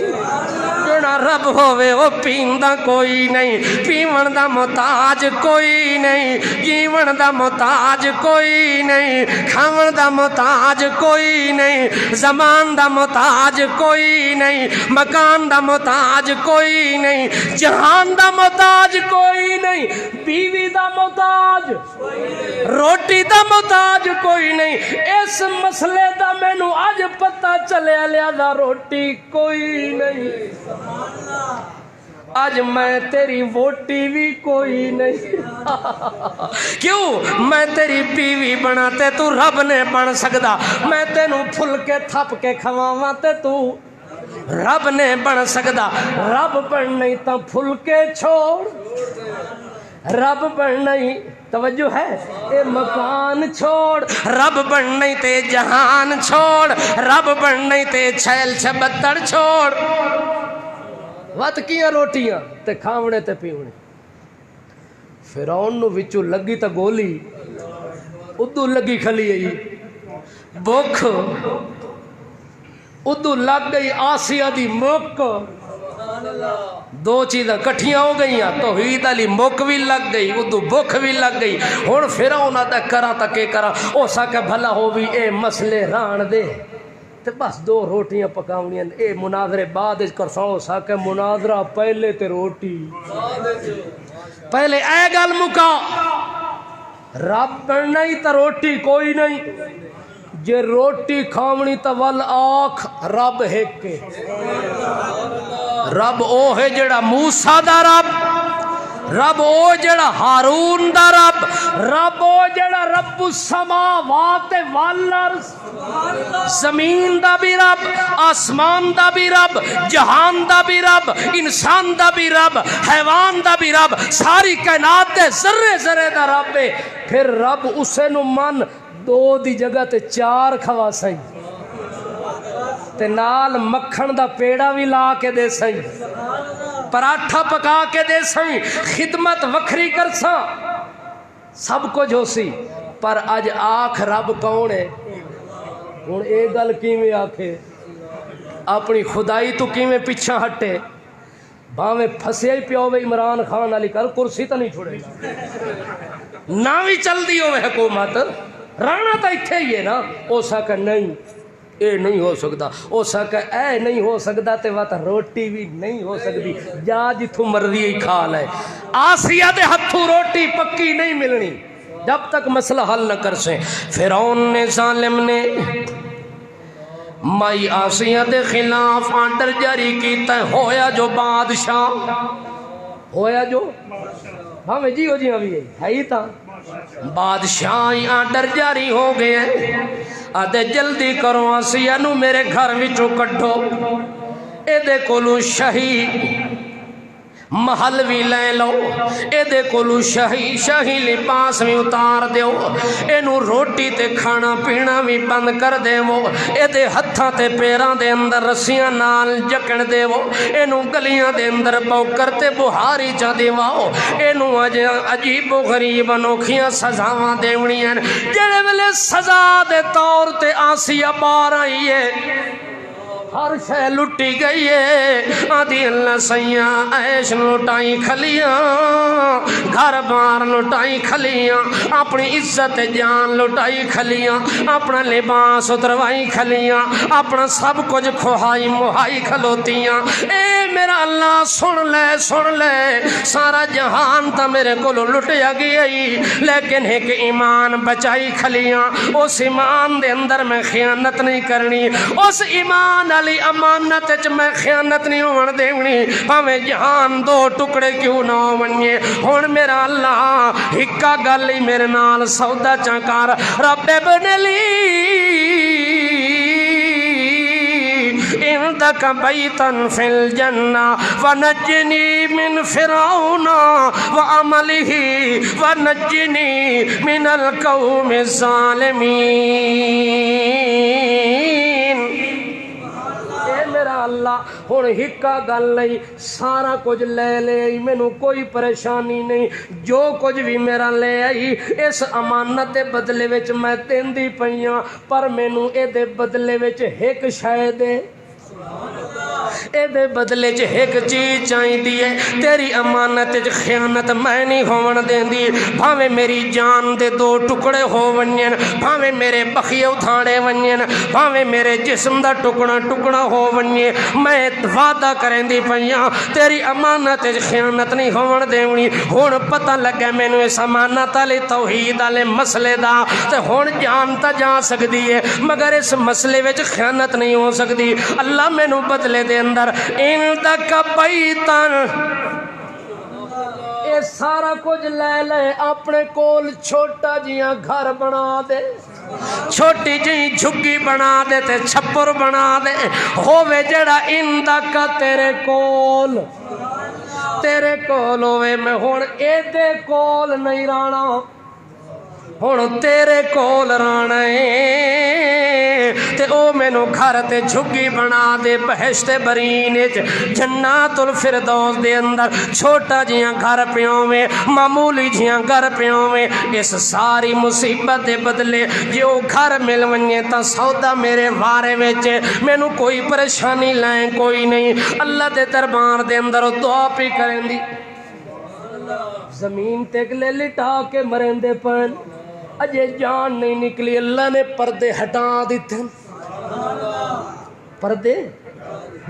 جیڑا رب ہووے وہ پیندا کوئی نہیں، پیون دا محتاج کوئی نہیں، جیون دا محتاج کوئی نہیں، کھاون دا محتاج کوئی نہیں، زمان دا محتاج کوئی نہیں، مکان دا محتاج کوئی نہیں، جہان دا محتاج کوئی نہیں، بیوی دا محتاج، روٹی دا محتاج کوئی نہیں۔ اس مسئلے دا مینو اج پتہ چلیا، لہذا روٹی کوئی نہیں، آج میں تیری ووٹی بھی کوئی نہیں۔ کیوں؟ میں تیری بیوی بنا تے تو رب نے بن سکدا، میں تینوں پھل کے تھپ کے کھواواں تے تو رب نے بن سکدا۔ رب بن نہیں تا پھل کے چھوڑ، رب بن نہیں، توجہ ہے، اے مکان چھوڑ، رب بن نہیں تے جہان چھوڑ، رب بن نہیں تے چھیل چھبتر چھوڑ۔ وت کیاں روٹیاں تے کھاونے تے پیونے۔ فرعون نو وچوں لگی تا گولی، ادو لگی کھلی گئی بھوک، ادو لگ گئی آسیہ دی مک، دو چیزاں کٹھیاں ہو گئی، توحید علی مک بھی لگ گئی، ادو بھوک بھی لگ گئی۔ ہن فرعون آتا کراں تا کہ کراں، او ساکے بھلا ہو بھی اے مسئلے ران دے تے بس دو روٹیاں پکاونیاں، اے مناظرے بعد وچ کرساں، ساکے مناظرہ پہلے تے روٹی پہلے، اے گل مکا، رب بننا ہی تا روٹی کوئی نہیں، جے روٹی کھاونی تا ول آکھ رب ایک، رب او ہے جڑا موسیٰ دا رب، رب او جڑا ہارون دا رب، رب او جڑا رب السماوات والارض، زمین دا بھی رب، آسمان دا بھی رب، جہان دا بھی رب، انسان دا بھی رب، حیوان دا بھی رب، ساری کائنات دے ذرے ذرے دا رب ہے۔ پھر رب اسے نو من دو دی جگہ تے چار کھوا سائیں تے نال مکھن دا پیڑا بھی لا کے دے سائیں، پراٹھا پکا کے دے سائیں، خدمت وکھری کر ساں، سب کچھ ہو سی، پر اج آکھ رب کون ہے؟ ہن اے گل کیویں آکھے؟ اپنی خدائی تو کیویں پیچھا ہٹے؟ باویں پھسیا ہی پیا ہوے عمران خان علی کر کرسی تو نہیں چھوڑے نہ بھی چل دی ہوئے حکومت، رانا تو اتھے ہی ہے نا۔ او ساکہ نہیں، اے نہیں ہو سکتا، او سکا اے نہیں ہو سکتا تے وات روٹی بھی نہیں ہو سکتی، جا جتھوں مرضی ہی کھا لے۔ آسیہ دے ہتھوں روٹی پکی نہیں ملنی جب تک مسئلہ حل نہ کر سے۔ فرعون نے ظالم نے مائی آسیہ دے خلاف آرڈر جاری کیتا ہے، ہویا جو بادشاہ، ہویا جو ہمیں جی ہو جی ابھی ہے ہی تھا بادشاہی آرڈر جاری ہو گئے ہیں، آدھے جلدی کرو آسیہ نو میرے گھر وچوں کڈھو، اے دے کولو شہی محل بھی لے لو، اے دے کولو شاہی لباس بھی اتار دیو، اے نو روٹی تے کھانا پینا بھی بند کر دیو، اے دے ہتھاں تے پیراں دے اندر رسیاں نال جکن دیو، اے نو گلیاں دے اندر پوکر تے بہاری چا دیواؤ، اے نو عجیب و غریب انوکھیاں سزاواں دیونیاں، جڑے ویلے سزا دے طور تے آسیہ بار آئی ہے، ہر شے لٹی گئی ہے، آدھی اللہ سیاں عیش لٹائی کھلیاں، گھر بار لٹائی کھلیاں، اپنی عزت جان لٹائی کھلیاں، اپنا لباس اتروائی کھلیاں، اپنا سب کچھ کھوائی مہائی کھلوتیاں۔ اے میرا اللہ سن لے سارا جہان تا میرے کو لٹیا گئی، لیکن ایک ایمان بچائی کھلیاں، اس ایمان دے اندر میں خیانت نہیں کرنی، اس ایمان علی امانت چ میں خیانت نہیں ہون دیونی، ہمیں جہان دو ٹکڑے کیوں نہ ونجے۔ ہن میرا اللہ ہکا گل ہی میرے نال سودا چا کر، رب ابن لی عندك بيتا في الجنة ونجني من فرعون وعمله ونجني من القوم الظالمين۔ اے میرا اللہ ہن ہکا گل نہیں، سارا کچھ لے لے، مینوں کوئی پریشانی نہیں، جو کچھ بھی میرا لے آئی اس امانت دے بدلے وچ میں دیندی پئیاں، پر مینوں اے دے بدلے وچ ایک شے دے، اے دے بدلے چ ایک چیز چاہیے ہے، تیری امانت چ خیانت میں نہیں ہون دیندی، بھاویں میری جان دے دو ٹکڑے ہو ونجن، بھاویں میرے بخیے اتھاڑے ونجن، بھاویں میرے جسم دا ٹکڑا ہو ونجے، میں وعدہ کریندی پئیاں تیری امانت چ خیانت نہیں ہون دیونی۔ ہن پتہ لگا مینوں اس امانت والے توحید والے مسئلے دا، تے ہن جان تا جا سکدی ہے مگر اس مسئلے وچ خیانت نہیں ہو سکدی۔ اللہ مینوں بدلے دے اندر عندک بیتن، اے سارا کچھ لے لے، اپنے کول چھوٹا جیاں گھر بنا دے، چھوٹی جی جھگی بنا دے تے چھپر بنا دے، ہووے جڑا عندک تیرے کول ہووے، میں ہن اے دے کول نہیں رانا، ہن تیرے کول رانا ہے، تے او مینوں گھر تے جھگی بنا دے بہشت برین وچ، جنات الفردوس دے اندر چھوٹا جیاں گھر پیویں، معمولی جیاں گھر پیویں، اس ساری مصیبت دے بدلے جے او گھر مل ونجے تا سودا میرے بارے وچ، مینوں کوئی پریشانی لائیں کوئی نہیں۔ اللہ دے دربار دے اندر دعا پی کریندی، زمین تے گلے لٹا کے مرندے پن، اجے جان نہیں نکلی، اللہ نے پردے ہٹا دیتے، پردے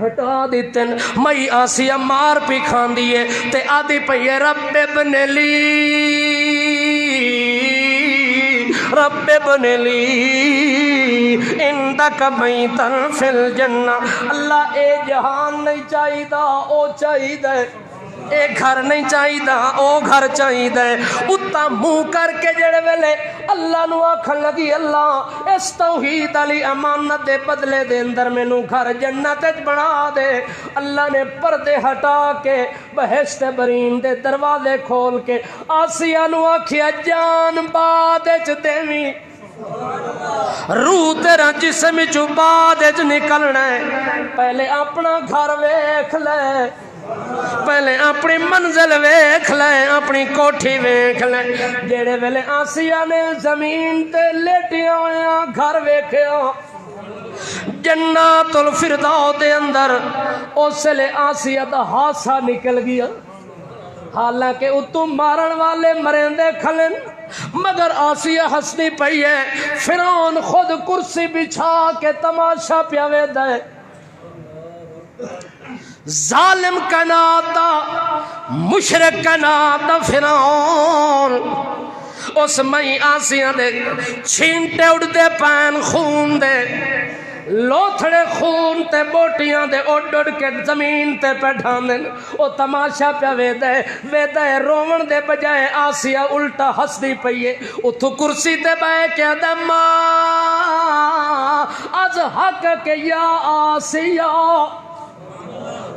ہٹا دیتے، مئی آسیہ مار پی کھان دیئے تے آدھی پئیے رب ابن لی عندک بیتا فی الجنہ، اللہ اے جہان نہیں چاہی دا او چاہی دے، اے گھر نہیں چاہی دا او گھر چاہی دے، اتا منہ کر کے جڑے ویلے اللہ نو آکھن لگی اللہ اس توحید علی امانت دے بدلے دے اندر مینوں گھر جنت وچ بنا دے، اللہ نے پردے ہٹا کے بہشت برین دے دروازے کھول کے آسیہ نو آکھیا جان بعد وچ دیویں، روح تیرا جسم چوں بعد وچ نکلنا ہے، پہلے اپنا گھر ویکھ لے، پہلے اپنی منزل ویکھ لے، اپنی کوٹھی ویکھ لے۔ جڑے ویلے آسیہ نے زمین تے لیٹیا ہویا گھر ویکھیا جنات الفردوس دے اندر، اس لے آسیہ دا ہاسا نکل گیا، حالانکہ اتوں مارن والے مرندے کھلن، مگر آسیہ ہستی پئی ہے، فرعون خود کرسی بچھا کے تماشا پیا ویدا ہے، ظالم کناتا مشرک کناتا فرعون، اس مئی آسیاں دے چھینٹے اڑدے پین خون دے، لوتھڑے خون تے بوٹیاں دے اڑ اڑ کے زمین تے پیٹھاندن، او تماشا پیا ویدا ہے روون دے بجائے آسیہ الٹا ہسدی پئی ہے، اتھو کرسی تے بیٹھ کے آندا ماں از حق کے یا آسیہ،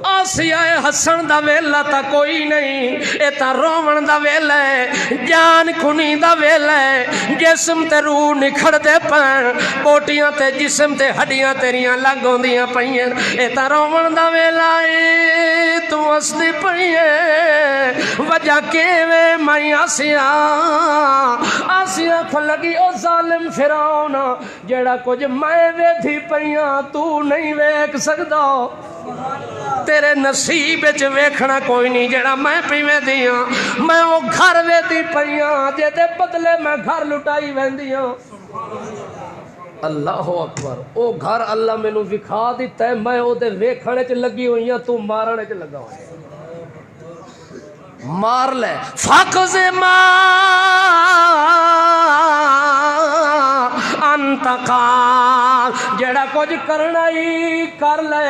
آسیہ ہسن دا ویلا تا کوئی نہیں، اے تا روون دا ویلا ہے، جان کھنی دا ویلا ہے، جسم تے روح نکھڑ دے پین، بوٹیاں تے جسم تے ہڈیاں تیریاں لگوں دیاں پئیں، اے تا روون دا ویلا ہے، تو ہسدی پئی ہے، وجہ کیویں میں آسیہ کھلگی او ظالم فرعون، جیڑا کچھ میں ویدھی پئیاں تو نہیں ویکھ سکدا، تیرے نصیب وچ ویکھنا کوئی نہیں جڑا میں پیویں دیاں، میں او گھر ویدی پئیاں جے دے بدلے میں گھر لٹائی ویندیاں۔ اللہ اکبر، او گھر اللہ مینوں وکھا دتا ہے، میں او دے ویکھنے چ لگی ہوئیاں، تو مارنے چ لگا ہویا، مار لے فقز ما انتقال، جڑا کچھ کرنا ہی کر لے،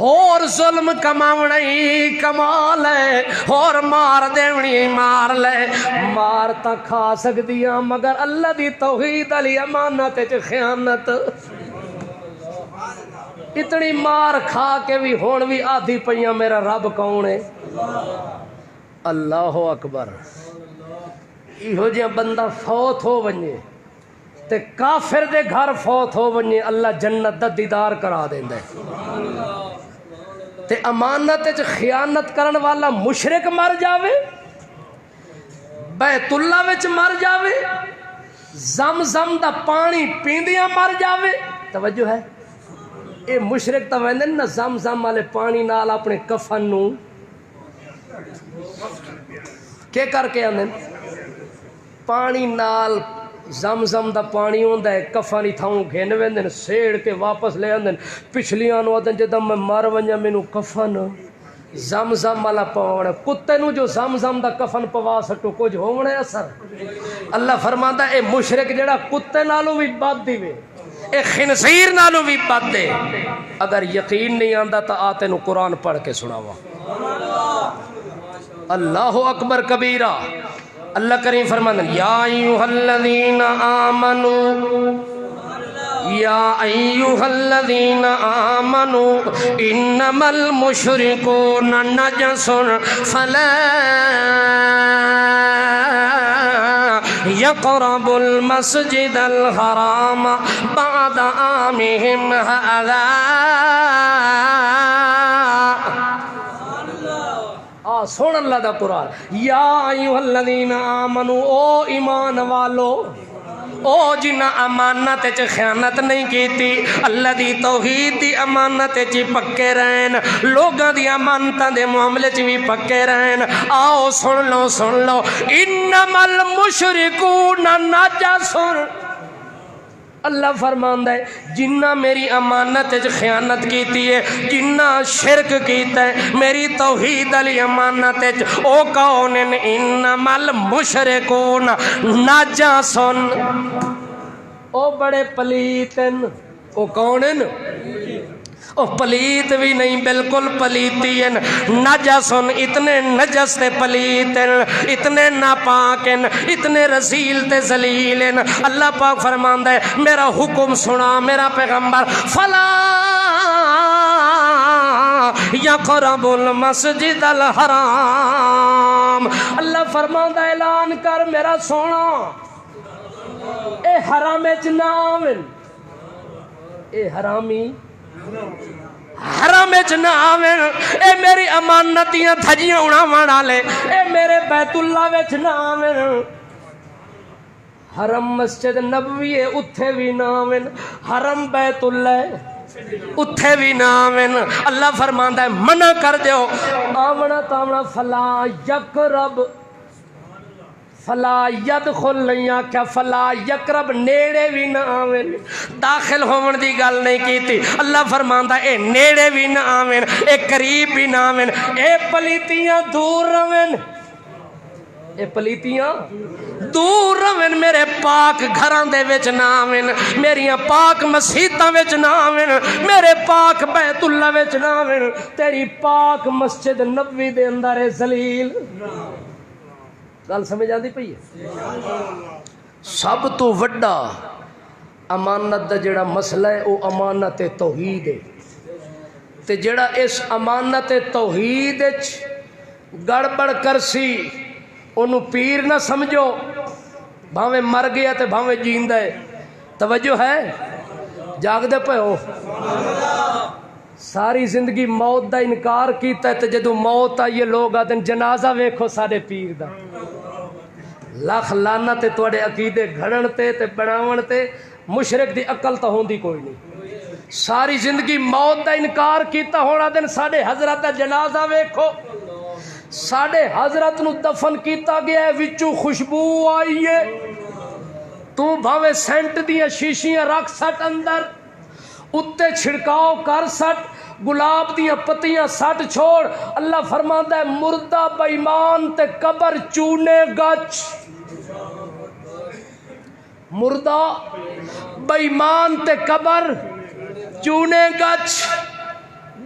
اور ظلم کماونا ہی کما لے، اور مار دیونی مار لے، مار تا کھا سکدیاں مگر اللہ دی توحید علی امانت وچ خیانت، اتنی مار کھا کے بھی ہون بھی آدھی پئیاں میرا رب کون ہے؟ اللہ اکبر۔ ایہو جہاں بندہ فوت ہو ونجے تے کافر دے گھر فوت ہو ونجے اللہ جنت دا دیدار کرا دیندا ہے، تے امانت وچ خیانت کرن والا مشرک مر جاوے، بیت اللہ وچ مر جاوے، زمزم دا پانی پیندیاں مر جاوے، توجہ ہے، اے مشرک تا ویندے نا زمزم والے پانی نال اپنے کفن نو کے کر کے آندے پانی نال، زمزم دا پانی ہوندا ہے، کفن ہی تھاؤں گھن ویندن، سیڑ کے واپس لے آندن، پچھلیاں نو آدن جدوں میں مر ونجا مینوں کفن زمزم والا پواونا، کتے نو جو زمزم دا کفن پوا سٹو کچھ ہوونا اثر؟ اللہ فرماندا اے مشرک جڑا کتے نالوں بھی بد دیوے، اے خنزیر نالوں بھی بد دے، اگر یقین نہیں آندا تا آ تینوں قرآن پڑھ کے سناوا۔ اللہ اکبر کبیرہ۔ اللہ کریم فرماتا ہے یا ایھا الذین آمنوا، یا ایھا الذین آمنوا انما المشرکون نجس فلا یقربوا المسجد الحرام بعد عامهم ھذا۔ سن اللہ دا قرآن، یا ایھا الذین آمنوا، او ایمان والو، او جنہ امانت وچ خیانت نہیں کیتی، اللہ دی توحید دی امانت وچ پکے رہن، لوگاں دی امانتاں دے معاملے وچ بھی پکے رہن، آؤ سن لو انما المشرکون نجس، اللہ فرماندا ہے جنہ میری امانت وچ خیانت کیتی ہے، جنہ شرک کیتا ہے میری توحید علی امانت وچ، او کون ہیں؟ انما المشرکون نجس، او بڑے پلیت ہیں، او کون ہیں؟ او پلیت بھی نہیں، بالکل پلیتی ہیں، نجسن، اتنے نجس تے پلیت ہیں، اتنے ناپاک ہیں، اتنے رذیل تے ذلیل ہیں۔ اللہ پاک فرماندا ہے میرا حکم سنا میرا پیغمبر، فلا یقرب المسجد الحرام، اللہ فرماندا ہے اعلان کر میرا سونا، اے حرام وچ نہ آویں، اے حرامی حرام وچ نہ آویں، اے میری امانتیاں تھجیاں اڑاون والے، اے میرے بیت اللہ وچ نہ آویں، حرم مسجد نبوی ہے اتھے بھی نہ آویں، حرم بیت اللہ اتھے بھی نہ آویں، اللہ فرماندا ہے منع کر دیو آونا تاونا، فلا یقرب فلا یدخل نہیں آکھیا فلا یقرب نیڑے بھی نہ آوین داخل ہون دی گل نہیں کیتی اللہ فرماندا اے نیڑے بھی نہ آوین اے قریب بھی نہ آوین اے پلیتیاں دور روین اے پلیتیاں دور روین میرے پاک گھران دے وچ نہ آوین میریاں پاک مسیتاں وچ نہ آوین میرے پاک بیت اللہ وچ نہ آوین تیری پاک مسجد نبوی دے اندر ذلیل گل سمجھ آندی پئی ہے سب تو وڈا امانت دا جڑا مسئلہ ہے او امانت توحید ہے تے جڑا اس امانت توحید وچ گڑبڑ کرسی انہوں پیر نہ سمجھو بھاویں مر گیا تے بھاویں جیندہ ہے توجہ ہے جاگ دے پہ ہو ساری زندگی موت دا انکار کیتا ہے تے جدو موت آئیے لوگ آدھن جنازہ ویکھو سارے پیر دا لاکھ لانا تے توڑے عقیدے گھڑن تے بناون تے مشرک دی عقل تا ہوندی کوئی نہیں ساری زندگی موت دا انکار کیتا ہونا دن ساڑے حضرت دا جنازہ ویکھو ساڑے حضرت نو دفن کیتا گیا ہے وچو خوشبو آئیے تو بھاوے سینٹ دیا شیشیاں رکھ سٹ اندر اتے چھڑکاؤ کر سٹ گلاب دیا پتیاں سٹ چھوڑ اللہ فرماندا ہے مردہ بے ایمان تے قبر چونے گچ مردہ بے ایمان تے قبر چونے گچ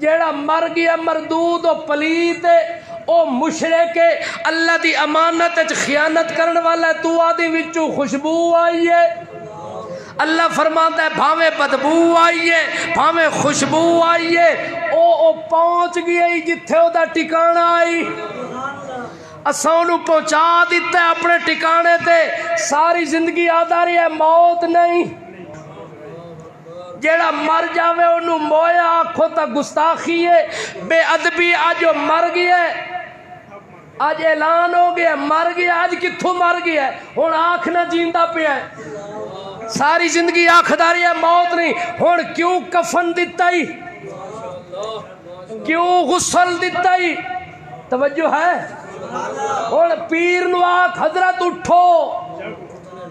جیڑا مر گیا مردود و پلید او مشرک اللہ دی امانت وچ خیانت کرن والا ہے تو آدھی وچوں خوشبو آئی ہے اللہ فرماتا ہے بھاویں بدبو آئی ہے بھاویں خوشبو آئی ہے او پہنچ گئی جتھے او دا ٹھکانہ آئی اساں انہوں پہنچا دیتا ہے اپنے ٹھکانے تے ساری زندگی آدھا رہی ہے موت نہیں جیڑا مر جاوے انہوں مویا آنکھوں تا گستاخی ہے بے ادبی آج مر گیا ہے آج اعلان ہو گیا مر گیا آج کتھوں مر گیا ہے ہن آنکھ نہ جیندہ پیا ہے ساری زندگی آنکھ داری ہے موت نہیں ہن کیوں کفن دیتا ہی کیوں غسل دیتا ہی توجہ ہے ہن پیر نو آنکھ حضرت اٹھو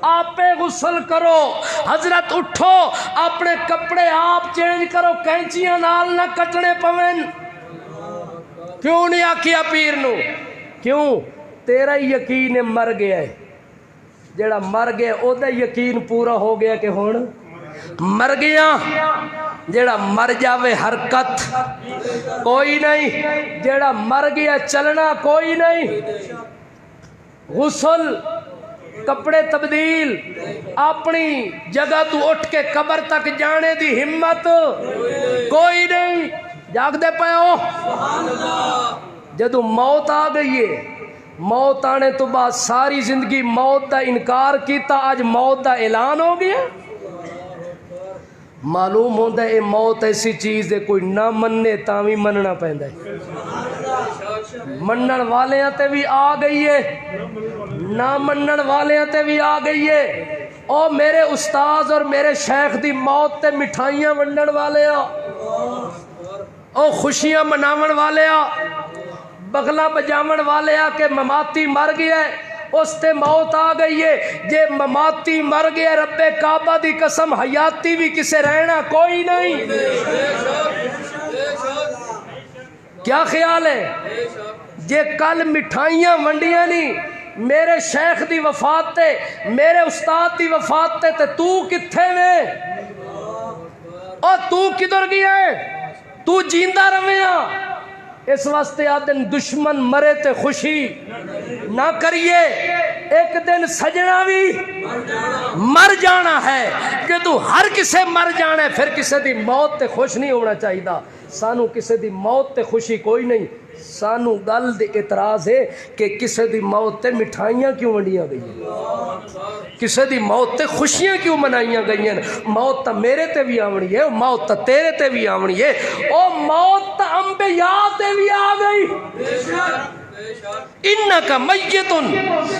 آپ غسل کرو حضرت اٹھو اپنے کپڑے آپ چینج کرو کینچیاں نال نہ کٹنے پوین کیوں نہیں آکھیا پیر نو کیوں تیرا یقین مر گیا ہے جیڑا مر گیا او دا یقین پورا ہو گیا کہ ہون مر گیا جیڑا مر جاوے حرکت کوئی نہیں جیڑا مر گیا چلنا کوئی نہیں غسل کپڑے تبدیل اپنی جگہ تو اٹھ کے قبر تک جانے دی ہمت کوئی نہیں جاگ دے پے ہو جدو موت آ گئی ہے موت آنے تو بعد ساری زندگی موت دا انکار کیتا آج موت دا اعلان ہو گیا معلوم ہوتا ہے موت ایسی چیز ہے کوئی نہ مننے تاوی مننا پہندا ہے منن والے تے بھی آ گئی ہے نہ منن والے تے بھی آ گئی ہے او میرے استاذ اور میرے شیخ دی موت تے مٹھائیاں ونڈن والے او خوشیاں مناون والے بغلا بجاون والے کہ مماتی مر گیا ہے اس تے موت آ گئی ہے جے مماتی مر گیا رب کعبہ دی قسم حیاتی بھی کسے رہنا کوئی نہیں کیا خیال ہے جے کل مٹھائیاں ونڈیاں نہیں میرے شیخ دی وفات تے میرے استاد دی وفات تے تو کتھے میں اور تو کدھر گیا ہے تو جیندہ رویاں اس واسطے آدن دشمن مرے تے خوشی نہ کریے ایک دن سجنا بھی مر جانا ہے کہ تو ہر کسے مر جانا ہے پھر کسے دی موت تے خوش نہیں ہونا چاہیے سانو کسے دی موت تے خوشی کوئی نہیں سانو گل دے اعتراض ہے کہ کسے دی موت تے مٹھائیاں کیوں ونڈیاں گئی ہیں کسے دی موت تے خوشیاں کیوں منائیاں گئی ہیں موت تا میرے تے بھی آونی ہے موت تا تیرے تے بھی آونی ہے او موت تا انبیاء تے بھی آ گئی انکا میتن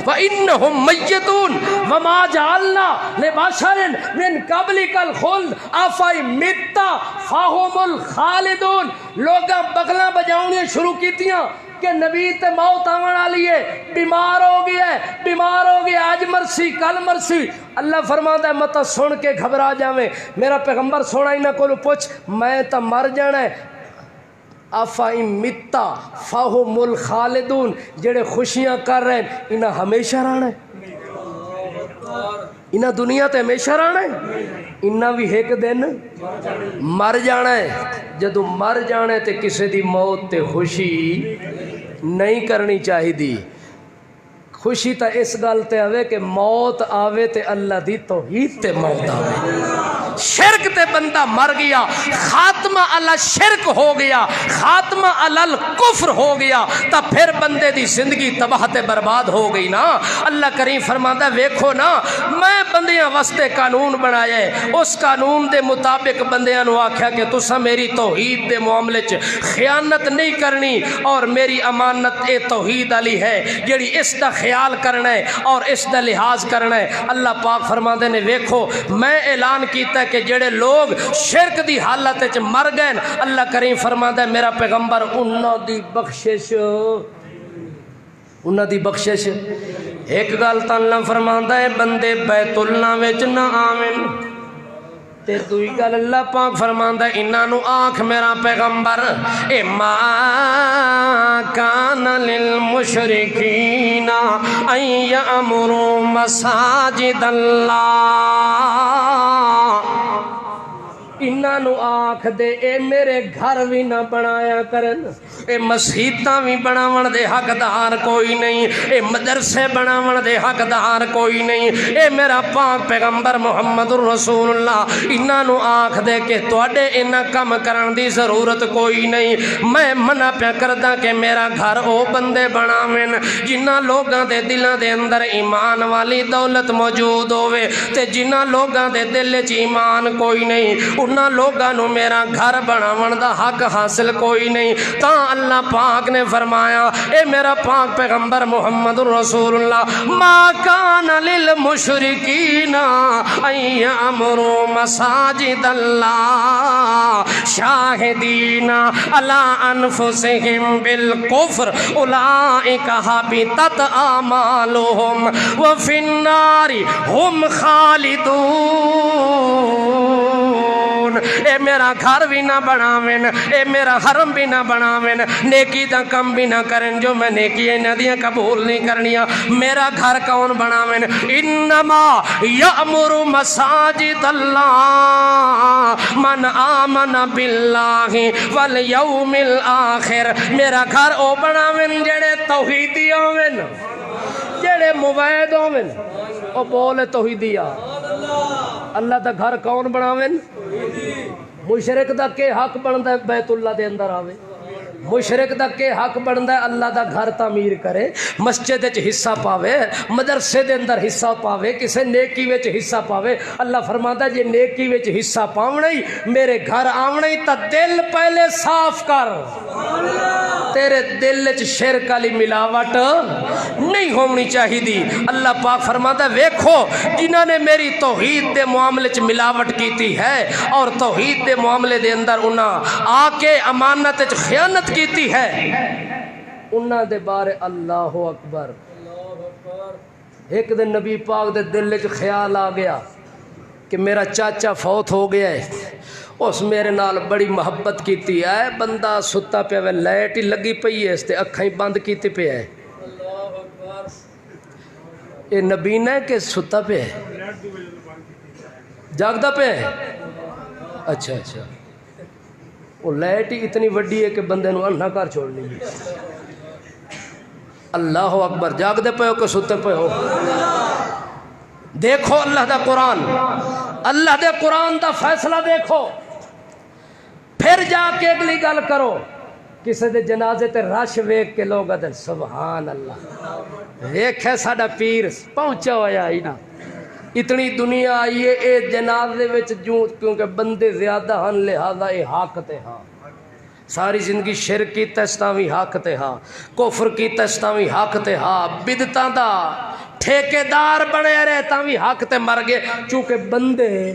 و انہم میتون وما جعلنا لبشر من قبلک الخلد افائی متا فاہم الخالدون لوگاں بغلاں بجاؤنیاں شروع کیتیاں کہ نبی تے موت آون والی ہے، بیمار ہو گیا آج مرسی کل مرسی۔ اللہ فرماتا ہے مت سن کے گھبرا جاویں، میرا پیغمبر سونا انہاں کولوں پوچھ میں تا مر جانا ہے، افا متا فہم الخالدون، جڑے خوشیاں کر رہے ہیں انہاں ہمیشہ رہنا ہے، انہاں دنیا تے ہمیشہ رہنا ہے، انہاں بھی ایک دن مر جانا ہے۔ جدو مر جانا ہے تے کسے دی موت تے خوشی نہیں کرنی چاہی دی، خوشی تا اس گل تے آوے کہ موت آوے تے اللہ دی توحید تے موت آوے۔ شرک تے بندہ مر گیا، خاتمہ علی شرک ہو گیا، خاتمہ علی کفر ہو گیا، تا پھر بندے دی زندگی تباہ تے برباد ہو گئی نا۔ اللہ کریم فرماتا ہے ویکھو نا میں بندیاں واسطے قانون بنایا ہے، اس قانون دے مطابق بندیاں نو آکھیا کہ تساں میری توحید دے معاملے چ خیانت نہیں کرنی، اور میری امانت اے توحید علی ہے جڑی اس دا خیال کرنا ہے اور اس دا لحاظ کرنا ہے۔ اللہ پاک فرماندے نے ویکھو میں اعلان کیتا ہے کہ جڑے لوگ شرک دی حالت وچ مر گئے، اللہ کریم فرماتا ہے میرا پیغمبر انہاں دی بخشش ایک گل تا اللہ فرماندا ہے بندے بیت اللہ وچ نہ آویں، تے دوئی گل اللہ پاک فرماندا ہے انہاں نو آنکھ میرا پیغمبر اے ما کان للمشرکین ان یامروا مساجد اللہ، انہاں نو آنکھ دے اے میرے گھر بھی نہ بنایا کرن، اے مسیتاں بھی بناون دے حقدار کوئی نہیں، اے مدرسے بناون دے حقدار کوئی نہیں، اے میرا پاک پیغمبر محمد رسول اللہ انہاں نو آنکھ دے کہ تواڈے انہاں کم کرن دی ضرورت کوئی نہیں، میں منع پیا کردا کہ میرا گھر او بندے بناویں جنہاں لوگاں دے دلاں دے اندر ایمان والی دولت موجود ہوے، تے جنہاں لوگاں دے دل وچ ایمان کوئی نہیں انہاں لوگاں نو میرا گھر بناون دا حق حاصل کوئی نہیں۔ تا اللہ پاک نے فرمایا اے میرا پاک پیغمبر محمد رسول اللہ ما کان للمشرکین ان یامروا مساجد اللہ شاہدین علی انفسہم بالکفر اولئک حبطت اعمالہم وفی النار ہم خالدون۔ اے میرا گھر بھی نہ بناویں، اے میرا حرم بھی نہ بناویں، نیکی دا کم بھی نہ کریں جو میں نیکی انہاں دیاں قبول نہیں کرنیاں، میرا گھر کون بناویں؟ انما یأمر مساجد اللہ من آمن باللہ والیوم الآخر، میرا گھر او بناویں جڑے توحیدی ہوویں، جڑے موحد ہوویں، او بولے توحیدیا۔ اللہ دا گھر کون بناویں؟ مشرک دا کے حق بندا ہے بیت اللہ دے اندر آوے، مشرک دا کے حق بندا ہے اللہ دا گھر تعمیر کرے، مسجد وچ حصہ پاوے، مدرسے دے اندر حصہ پاوے، کسے نیکی وچ حصہ پاوے۔ اللہ فرماتا ہے جے نیکی وچ حصہ پاونا ہی میرے گھر آونا ہی تا دل پہلے صاف کر، تیرے دل وچ شرک والی ملاوٹ نہیں ہونی چاہیے۔ اللہ پاک فرماتا ہے ویکھو جنہاں نے میری توحید دے معاملے چ ملاوٹ کیتی ہے اور توحید دے معاملے دے اندر انہاں آ کے امانت وچ خیانت کیتی ہے، انہاں دے بارے اللہ اکبر۔ ایک دن نبی پاک دے دل وچ خیال آ گیا کہ میرا چاچا فوت ہو گیا ہے، اس میرے نال بڑی محبت کیتی ہے، بندہ ستا پیا ہے، لائٹ ہی لگی پئی ہے، اس تے اکھاں ہی بند کیتی پیا ہے، اے نبی نے کہ ستا پیا ہے، جاگدا پیا ہے؟ اچھا اچھا، وہ لائٹ ہی اتنی وڈی ہے کہ بندے نو انہا کر چھوڑنی ہے۔ اللہ اکبر، جاگدے پے ہو کہ ستے پے ہو؟ دیکھو اللہ دا قرآن، اللہ دے قرآن دا فیصلہ دیکھو، پھر جا کے اگلی گل کرو۔ کسی دے جنازے تے رش ویکھ کے لوگ آتے سبحان اللہ، ویکھے ساڈا پیر پہنچا ہوا ہی نا، اتنی دنیا آئی ہے اے جنازے وچ جو، کیونکہ بندے زیادہ ہن لہذا اے حق تے ہاں، ساری زندگی شرک کیتا اس تاں وی حق تے ہاں، کفر کیتا اس تاں وی حق تے ہاں، بدعتاں دا ٹھیکیدار بنے رہے تاں وی حق تے مر گئے، چونکہ بندے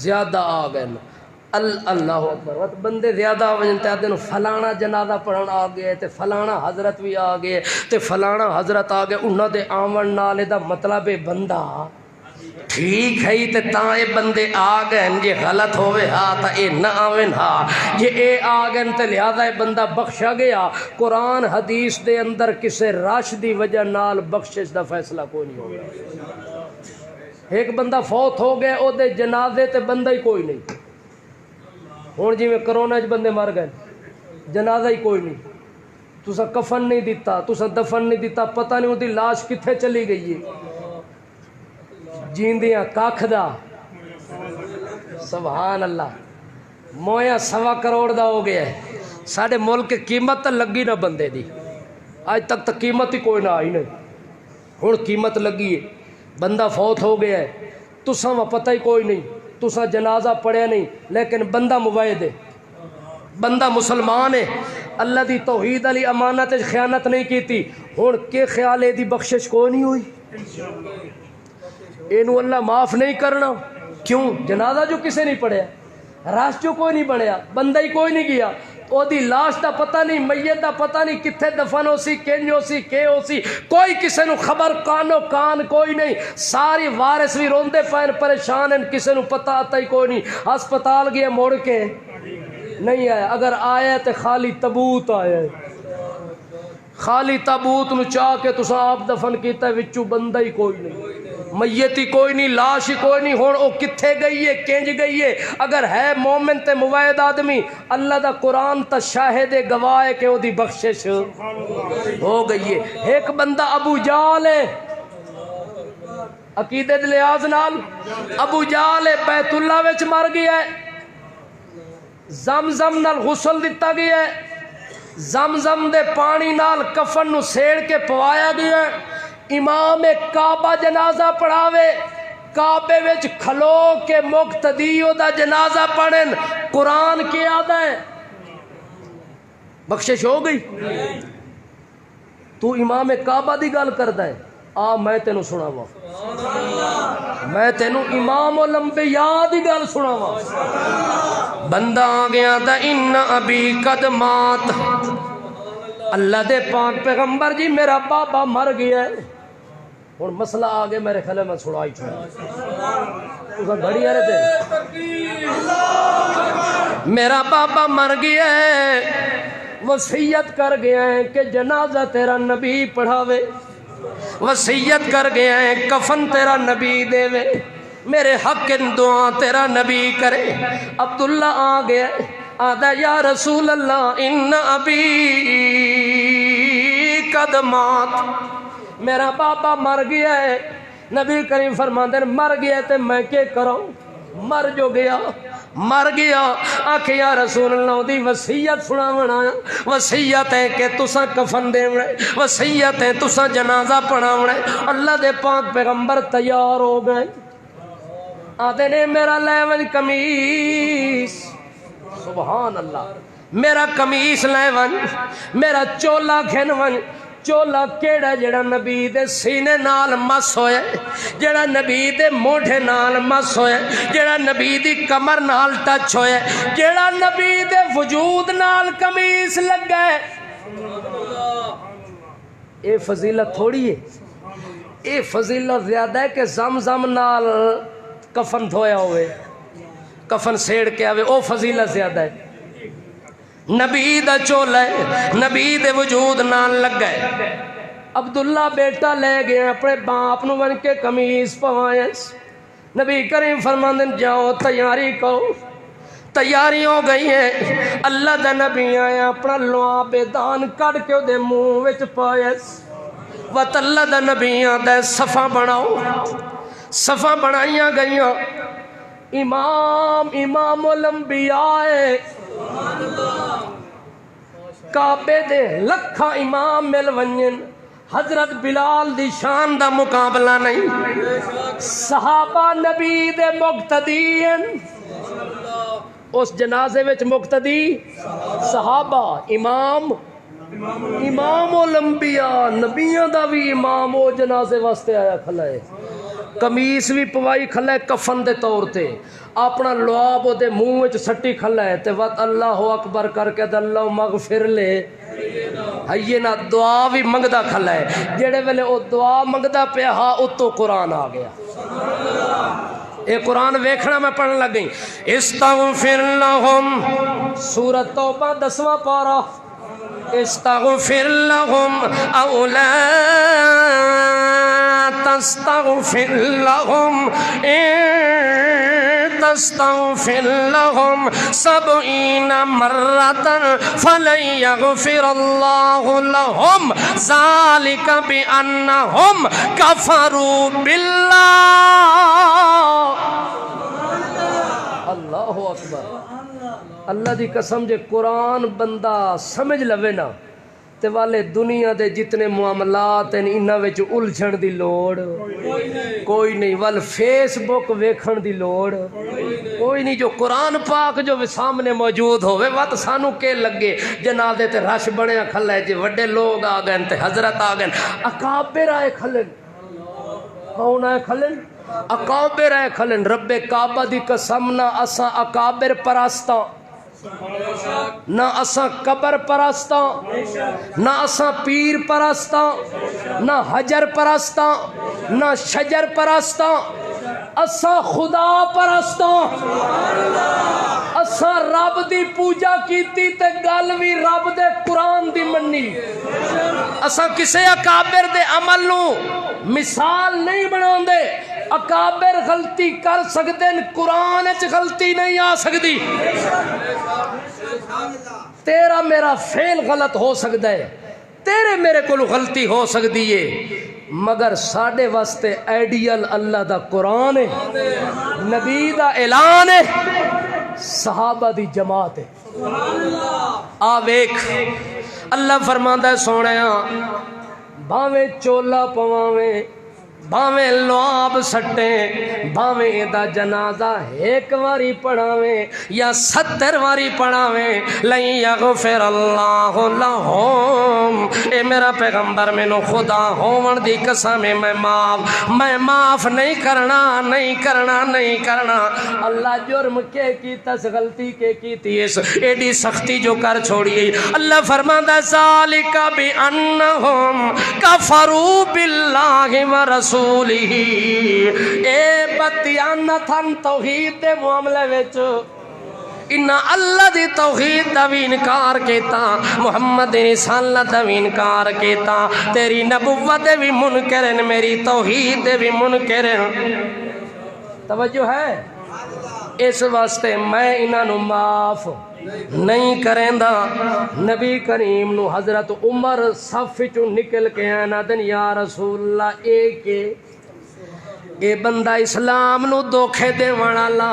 زیادہ آ گئے۔ اللہ اکبر. بندے زیادہ وجنتے آدھے فلانا جنازہ پڑھن آ گئے تے فلانا حضرت بھی آ گئے تے فلانا حضرت آ گئے. انہاں دے آون نال دا مطلب ہے بندہ ٹھیک ہے تے تاں اے بندے آ گئے. جے غلط ہوئے ہاں تا اے نہ آویں ہاں. جے اے آ گئے تے لہذا اے بندہ بخشا گیا. قرآن حدیث دے اندر کسے رش دی وجہ نال بخشش دا فیصلہ کوئی نہیں ہوگا. ایک بندہ فوت ہو گیا او دے جنازے تے بندہ ہی کوئی نہیں. ہوں جی میں کرونا چ بندے مر گئے جنازہ ہی کوئی نہیں. تسا کفن نہیں دیتا تسا دفن نہیں دیتا پتہ نہیں وہ دی لاش کتھے چلی گئی ہے. جیندیاں کاکھ دا سبحان اللہ مویا 1.25 کروڑ دا ہو گیا ہے. ساڑھے ملک کی قیمت تا لگی نہ بندے دی. آج تک تا قیمت ہی کوئی نہ آئی نہیں. ہوں قیمت لگی ہے. بندہ فوت ہو گیا ہے تسا وہ پتہ ہی کوئی نہیں. تسا جنازہ پڑھیا نہیں لیکن بندہ موحد ہے بندہ مسلمان ہے. اللہ دی توحید علی امانت خیانت نہیں کیتی. ہوں کے خیال ہے دی بخشش کوئی نہیں ہوئی. اینو اللہ معاف نہیں کرنا. کیوں؟ جنازہ جو کسے نہیں پڑھیا راس جو کوئی نہیں بڑھیا بندہ ہی کوئی نہیں گیا. او دی لاش دا پتہ نہیں میت دا پتہ نہیں کتھے دفن ہو سی کنج ہو سی کے ہو سی کوئی کسے نو خبر کانو کان کوئی نہیں. ساری وارث بھی روندے پین پریشان ہیں کسے نو پتہ آتا ہی کوئی نہیں. ہسپتال گیا موڑ کے نہیں آیا. اگر آیا تے خالی تبوت آیا ہے. خالی تابوت نو چاہ کے تسا آپ دفن کیتا ہے وچو بندہ ہی کوئی نہیں میت ہی کوئی نہیں لاش ہی کوئی نہیں. ہون او کتھے گئی ہے کنج گئی ہے. اگر ہے مومن تے موحد آدمی اللہ دا قرآن تا شاہد گواہ ہے کہ او دی بخشش ہو گئی ہے. ایک بندہ ابو جال ہے عقیدے دے لحاظ نال ابو جال ہے بیت اللہ وچ مر گیا ہے. زمزم نال غسل دتا گیا ہے. زمزم دے پانی نال کفن نو سیڑ کے پوایا گیا ہے. امام کعبہ جنازہ پڑھاوے کعبے وچ کھلو کے مقتدی دا جنازہ پڑھن. قرآن کی آدھا ہے بخشش ہو گئی. تو امام کعبہ دی گل کردا ہے آ میں تینوں سناواں. میں تینوں امام الانبیاء دی گل سناواں. بندہ آ گیا تا ان ابی قد مات. اللہ دے پاک پیغمبر جی میرا بابا مر گیا ہے. ہوں مسئلہ آ گیا میرے خیال میں چھڑائی گھڑی رہے تھے. میرا بابا مر گیا ہے وصیت کر گیا ہے کہ جنازہ تیرا نبی پڑھاوے. وصیت کر گیا ہے کفن تیرا نبی دے وے. میرے حق ان دعا تیرا نبی کرے. عبداللہ آ گیا آدھا یا رسول اللہ ان ابی قد مات. میرا بابا مر گیا ہے. نبی کریم فرماندے مر گیا تے میں کیا کروں. مر جو گیا مر گیا. آکھے یا رسول اللہ دی وصیت سناونا. وصیت ہے کہ تساں کفن دیونا. وصیت ہے تساں جنازہ پڑھاونا. اللہ دے پاک پیغمبر تیار ہو گئے. آتے نے میرا لے ون قمیص سبحان اللہ میرا قمیص لے ون میرا چولا کھن ون. چولا کیڑا جڑا نبی دے سینے نال مس ہوئے جڑا نبی دے موڑھے نال مس ہوئے جڑا نبی دی کمر نال ٹچ ہوئے جڑا نبی دے وجود نال قمیص لگ گئے. اے فضیلت تھوڑی ہے. اے فضیلت زیادہ ہے کہ زمزم نال کفن دھویا ہوئے کفن سیڑ کے آوے. او فضیلت زیادہ ہے. نبی دا چولا ہے نبی دے وجود نال لگ گئے. عبداللہ بیٹا لے گئے اپنے باپ نو بن کے قمیص پوائے. نبی کریم فرماندے جاؤ تیاری کرو. تیاری ہو گئی ہے. اللہ دا نبی آیا اپنا لعاب دان کڑ کے دے منہ وچ پایا. وت اللہ دا نبی آندا صفا بناؤ. صفا بنائیاں گئیاں. امام الانبیاء ہے. کعبے دے لکھاں امام مل ونجن. حضرت بلال دی شان دا مقابلہ نہیں. صحابہ نبی دے مقتدی ہیں. اس جنازے وچ مقتدی صحابہ امام الانبیاء نبیوں دا بھی امام او جنازے واسطے آیا کھلا ہے. کمیس بھی پوائی کھلا ہے کفن دے طور تے اپنا لعاب دے منہ وچ سٹی کھلا ہے تے وقت اللہ اکبر کر کے تے اللہ مغفر لے ہئیے نا دعا بھی منگدا کھلا ہے جڑے ویلے او دعا منگدا پیا ہا اتو قرآن آ گیا اے قرآن ویکھنا میں پڑھن لگ گئی استغفر لهم سورۃ توبہ 10واں پارہ استغفر لهم او لا تستغفر لهم ان تستغفر لهم 70 مرة فلن يغفر الله لهم ذلك بأنهم كفروا بالله اللہ اکبر اللہ دی قسم جے قرآن بندہ سمجھ لوے نا تے والے دنیا دے جتنے معاملات ہیں انہاں وچ الجھن دی لوڑ کوئی نہیں ول فیس بک ویکھن دی لوڑ کوئی نہیں جو قرآن پاک جو سامنے موجود ہوئے وقت سانو کے لگے جنازے تے رش بنیا کھلا ہے جی وڈے لوگ آ گئے تے حضرت آ گئے اکابر آئے کھلن کون آئے کھلن اکابر آئے کھلن رب کعبہ دی قسم نہ اسا اکابر پرستاں نہ اساں قبر پرستاں نہ اساں پیر پرستاں نہ حجر پرستاں نہ شجر پرستاں اساں خدا پرستاں اساں رب دی پوجا کیتی تے گل بھی رب دے قرآن دی منی اساں کسے اکابر دے عمل نو مثال نہیں بناندے اکابر غلطی کر سکتے ہیں قرآن وچ غلطی نہیں آ سکتی تیرا میرا فعل غلط ہو سکتا ہے تیرے میرے کو غلطی ہو سکتی ہے مگر ساڈے واسطے آئیڈیل اللہ دا قرآن ہے نبی دا اعلان ہے صحابہ دی جماعت ہے آ ویکھ اللہ فرماندا ہے سونیا بھاویں چولا پواویں بھاویں لعاب سٹیں بھاویں دا جنازہ ایک واری پڑھاویں یا 70 واری پڑھاویں لن یغفر اللہ لہم اے میرا پیغمبر مینوں خدا ہون دی قسم میں معاف نہیں کرنا نہیں کرنا اللہ جرم کے کیتا غلطی کے کیتی اس ایڈی سختی جو کر چھوڑی اللہ فرماندا ذالک بانہم کفروا باللہ ورسولہ اے بتیانتھن توحید دے معاملے وچ انہاں اللہ دی توحید دا بھی انکار کیتا محمد رسالت دا بھی انکار کیتا تیری نبوت دے بھی منکر ہیں میری توحید دے بھی منکر ہیں توجہ ہے اس واسطے میں انہاں نو معاف نہیں کریندا نبی کریم نو حضرت عمر صف چوں نکل کے آنا دن یا رسول اللہ اے بندہ اسلام نو دھوکھے دیوان والا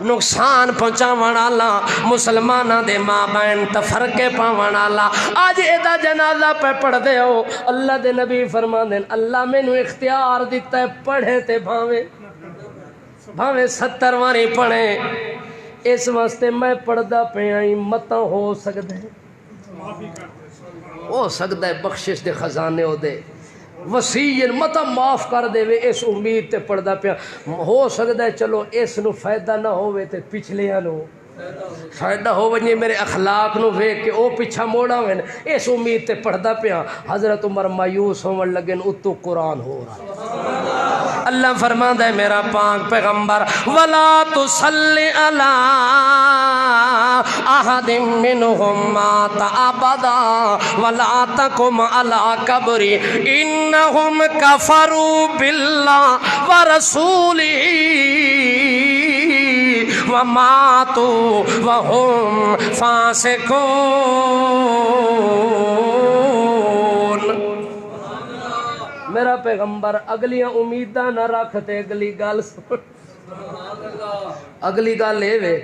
نقصان پہنچاون والا مسلماناں دے مابین تفرقے پاون والا اج ایدا جنازہ پہ پڑھ دے ہو اللہ دے نبی فرماندے اللہ مینوں اختیار دیتا ہے پڑھے تے بھاویں 70 واری پڑھے اس واسطے میں پڑھدا پیا متا ہو سکدا ہے بخشش دے خزانے ہو دے وسیع متا معاف کر دے وے اس امید تے پڑھدا پیا ہو سکدا ہے چلو اس نو فائدہ نہ ہوے تے پچھلیاں نو فائدہ ہو ونجے میرے اخلاق نو ویکھ کے او پیچھا موڑا وین اس امید تے پڑھدا پیا حضرت عمر مایوس ہون لگن اتو قرآن ہو رہا اللہ فرماندا ہے میرا پاک پیغمبر ولا تصلی علی احد منهم مات ابدا ولا تقم على قبر انهم كفروا بالله ورسوله وماتوا وهم فاسقون میرا پیغمبر اگلیاں امیداں نہ رکھتے اگلی گل اگلی گل اے وے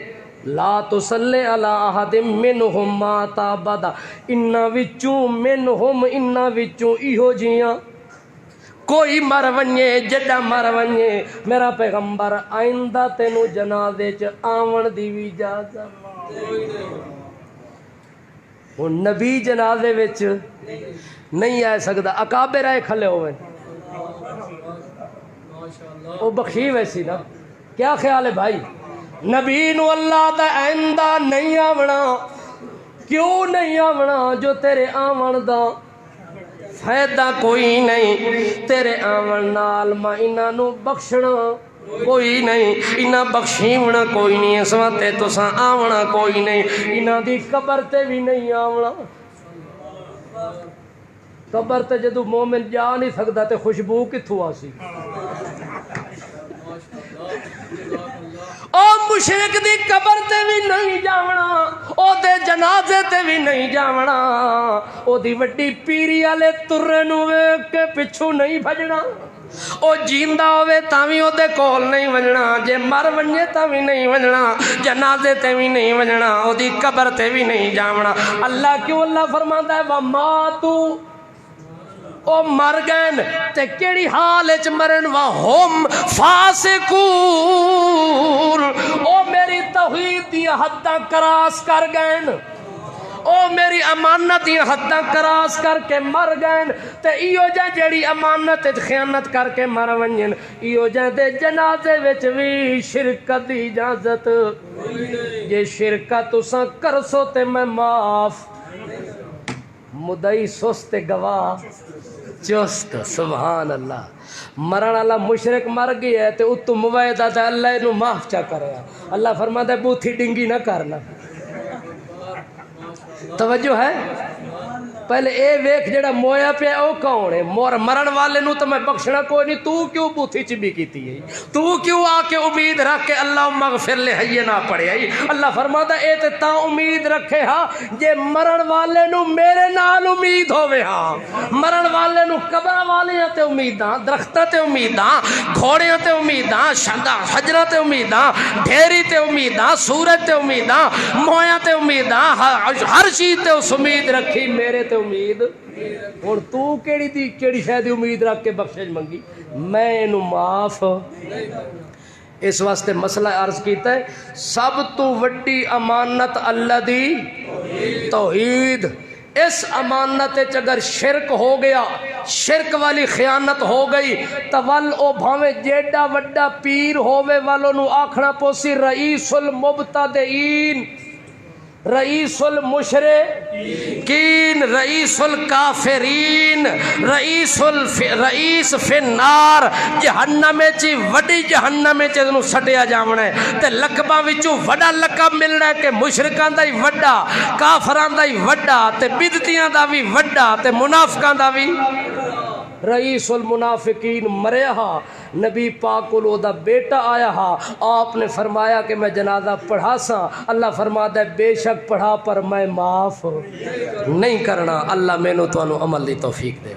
لا تصلی علی احد منهم مات ابدا انہاں وچوں منهم انہاں وچوں ایہو جیاں کوئی مر ونجے جڈا مر ونجے میرا پیغمبر آئندہ تینوں جنازے چ آون دی وی اجازت ہن نبی جنازے وچ نہیں آ سکدا اکابر آئے کھلے ہوئے وہ بخشی ویسی نا. کیا خیال ہے بھائی؟ نبی نو اللہ دا آئندہ نہیں آونا. کیوں نہیں آونا؟ جو تیرے آون دا فائدہ کوئی نہیں. تیرے آون نال میں انہاں نو بخشنا کوئی نہیں، انہاں بخشیونا کوئی نہیں، اس وقت تساں آونا کوئی نہیں. انہاں دی قبر تے بھی نہیں آونا. قبر تے جدو مومن جا نہیں سکتا تے خوشبو کتھوں آسی؟ او مشرک دی قبر تے بھی نہیں جاونا، او دے جنازے تے بھی نہیں جاونا، او دی وڈی پیری والے ترے نو ویکھ کے پچھوں نہیں بھجنا. او جیندا ہوے تاں وی او دے کول نہیں وجنا، جے مر ونجے تاں وی نہیں وجنا، جنازے تے بھی نہیں وجنا، او دی قبر تے بھی نہیں جاونا. اللہ کیوں؟ اللہ فرماندا ہے وَمَاتُ، او مر گئن تے کیڑی حال وچ مرن، وَهُمْ فَاسِقُونَ، او میری توحید دی حداں کراس کر گئن، او میری امانت دی حداں کراس کر کے مر گئن. تے ایو جا جڑی امانت وچ خیانت کر کے مر ونجن، ایو جا دے جنازے وچ وی شرکت دی اجازت. جے شرکت تساں کرسو تے میں معاف. مدعی سست گواہ چست. سبحان اللہ. مرن والا مشرک مر گیا ہے تے اتو موعدہ تے اللہ نو معاف چا کریا. اللہ فرماتا ہے بوتھی ڈنگی نہ کرنا. توجہ ہے؟ پہلے اے ویکھ جڑا مویا پیا او کون ہے؟ مرن والے نو تو میں بخشنا کوئی نہیں. تو کیوں بوتھی چبی کیتی ہے؟ تو کیوں آ کے امید رکھ کے اللہ مغفر لے حی نہ پڑھے ہے؟ اللہ فرماتا اے تے تاں امید رکھے ہاں جے مرن والے نو میرے نال امید ہوے ہاں. مرن والے نو قبر والیاں تے امیداں، درختاں تے امیداں، گھوڑیاں تے امیداں، حجراں تے امیداں، ڈھیری تے امیداں، سورج تے امیداں، مویاں تے امیداں، ہر چیز تے اس امید رکھی میرے تے امید. ہن تو کیڑی شے دی امید رکھ کے بخشش منگی؟ میں اینو معاف. اس واسطے مسئلہ عرض کیتا ہے سب تو وڈی امانت اللہ دی توحید. اس امانت وچ اگر شرک ہو گیا، شرک والی خیانت ہو گئی تو ول او بھاویں جیڈا وڈا پیر ہووے والوں نو آکھنا پوسی رئیس المبتدئین، رئیس المشرکین، رئیس الکافرین، رئیس فی النار. جہنم چی وڈی جہنم چ نو سٹیا جاونا ہے تے لقباں وچوں وڈا لقب ملنا ہے کہ مشرکاں دا ہی وڈا، کافراں دا ہی وڈا، تے بدعتیاں دا بھی وڈا، تے منافقاں دا بھی. رئیس المنافقین مریا ہا، نبی پاک کو دا بیٹا آیا ہا، آپ نے فرمایا کہ میں جنازہ پڑھا سا. اللہ فرماتا ہے بے شک پڑھا پر میں معاف نہیں کرنا. اللہ میں نو تو عمل دی توفیق دے.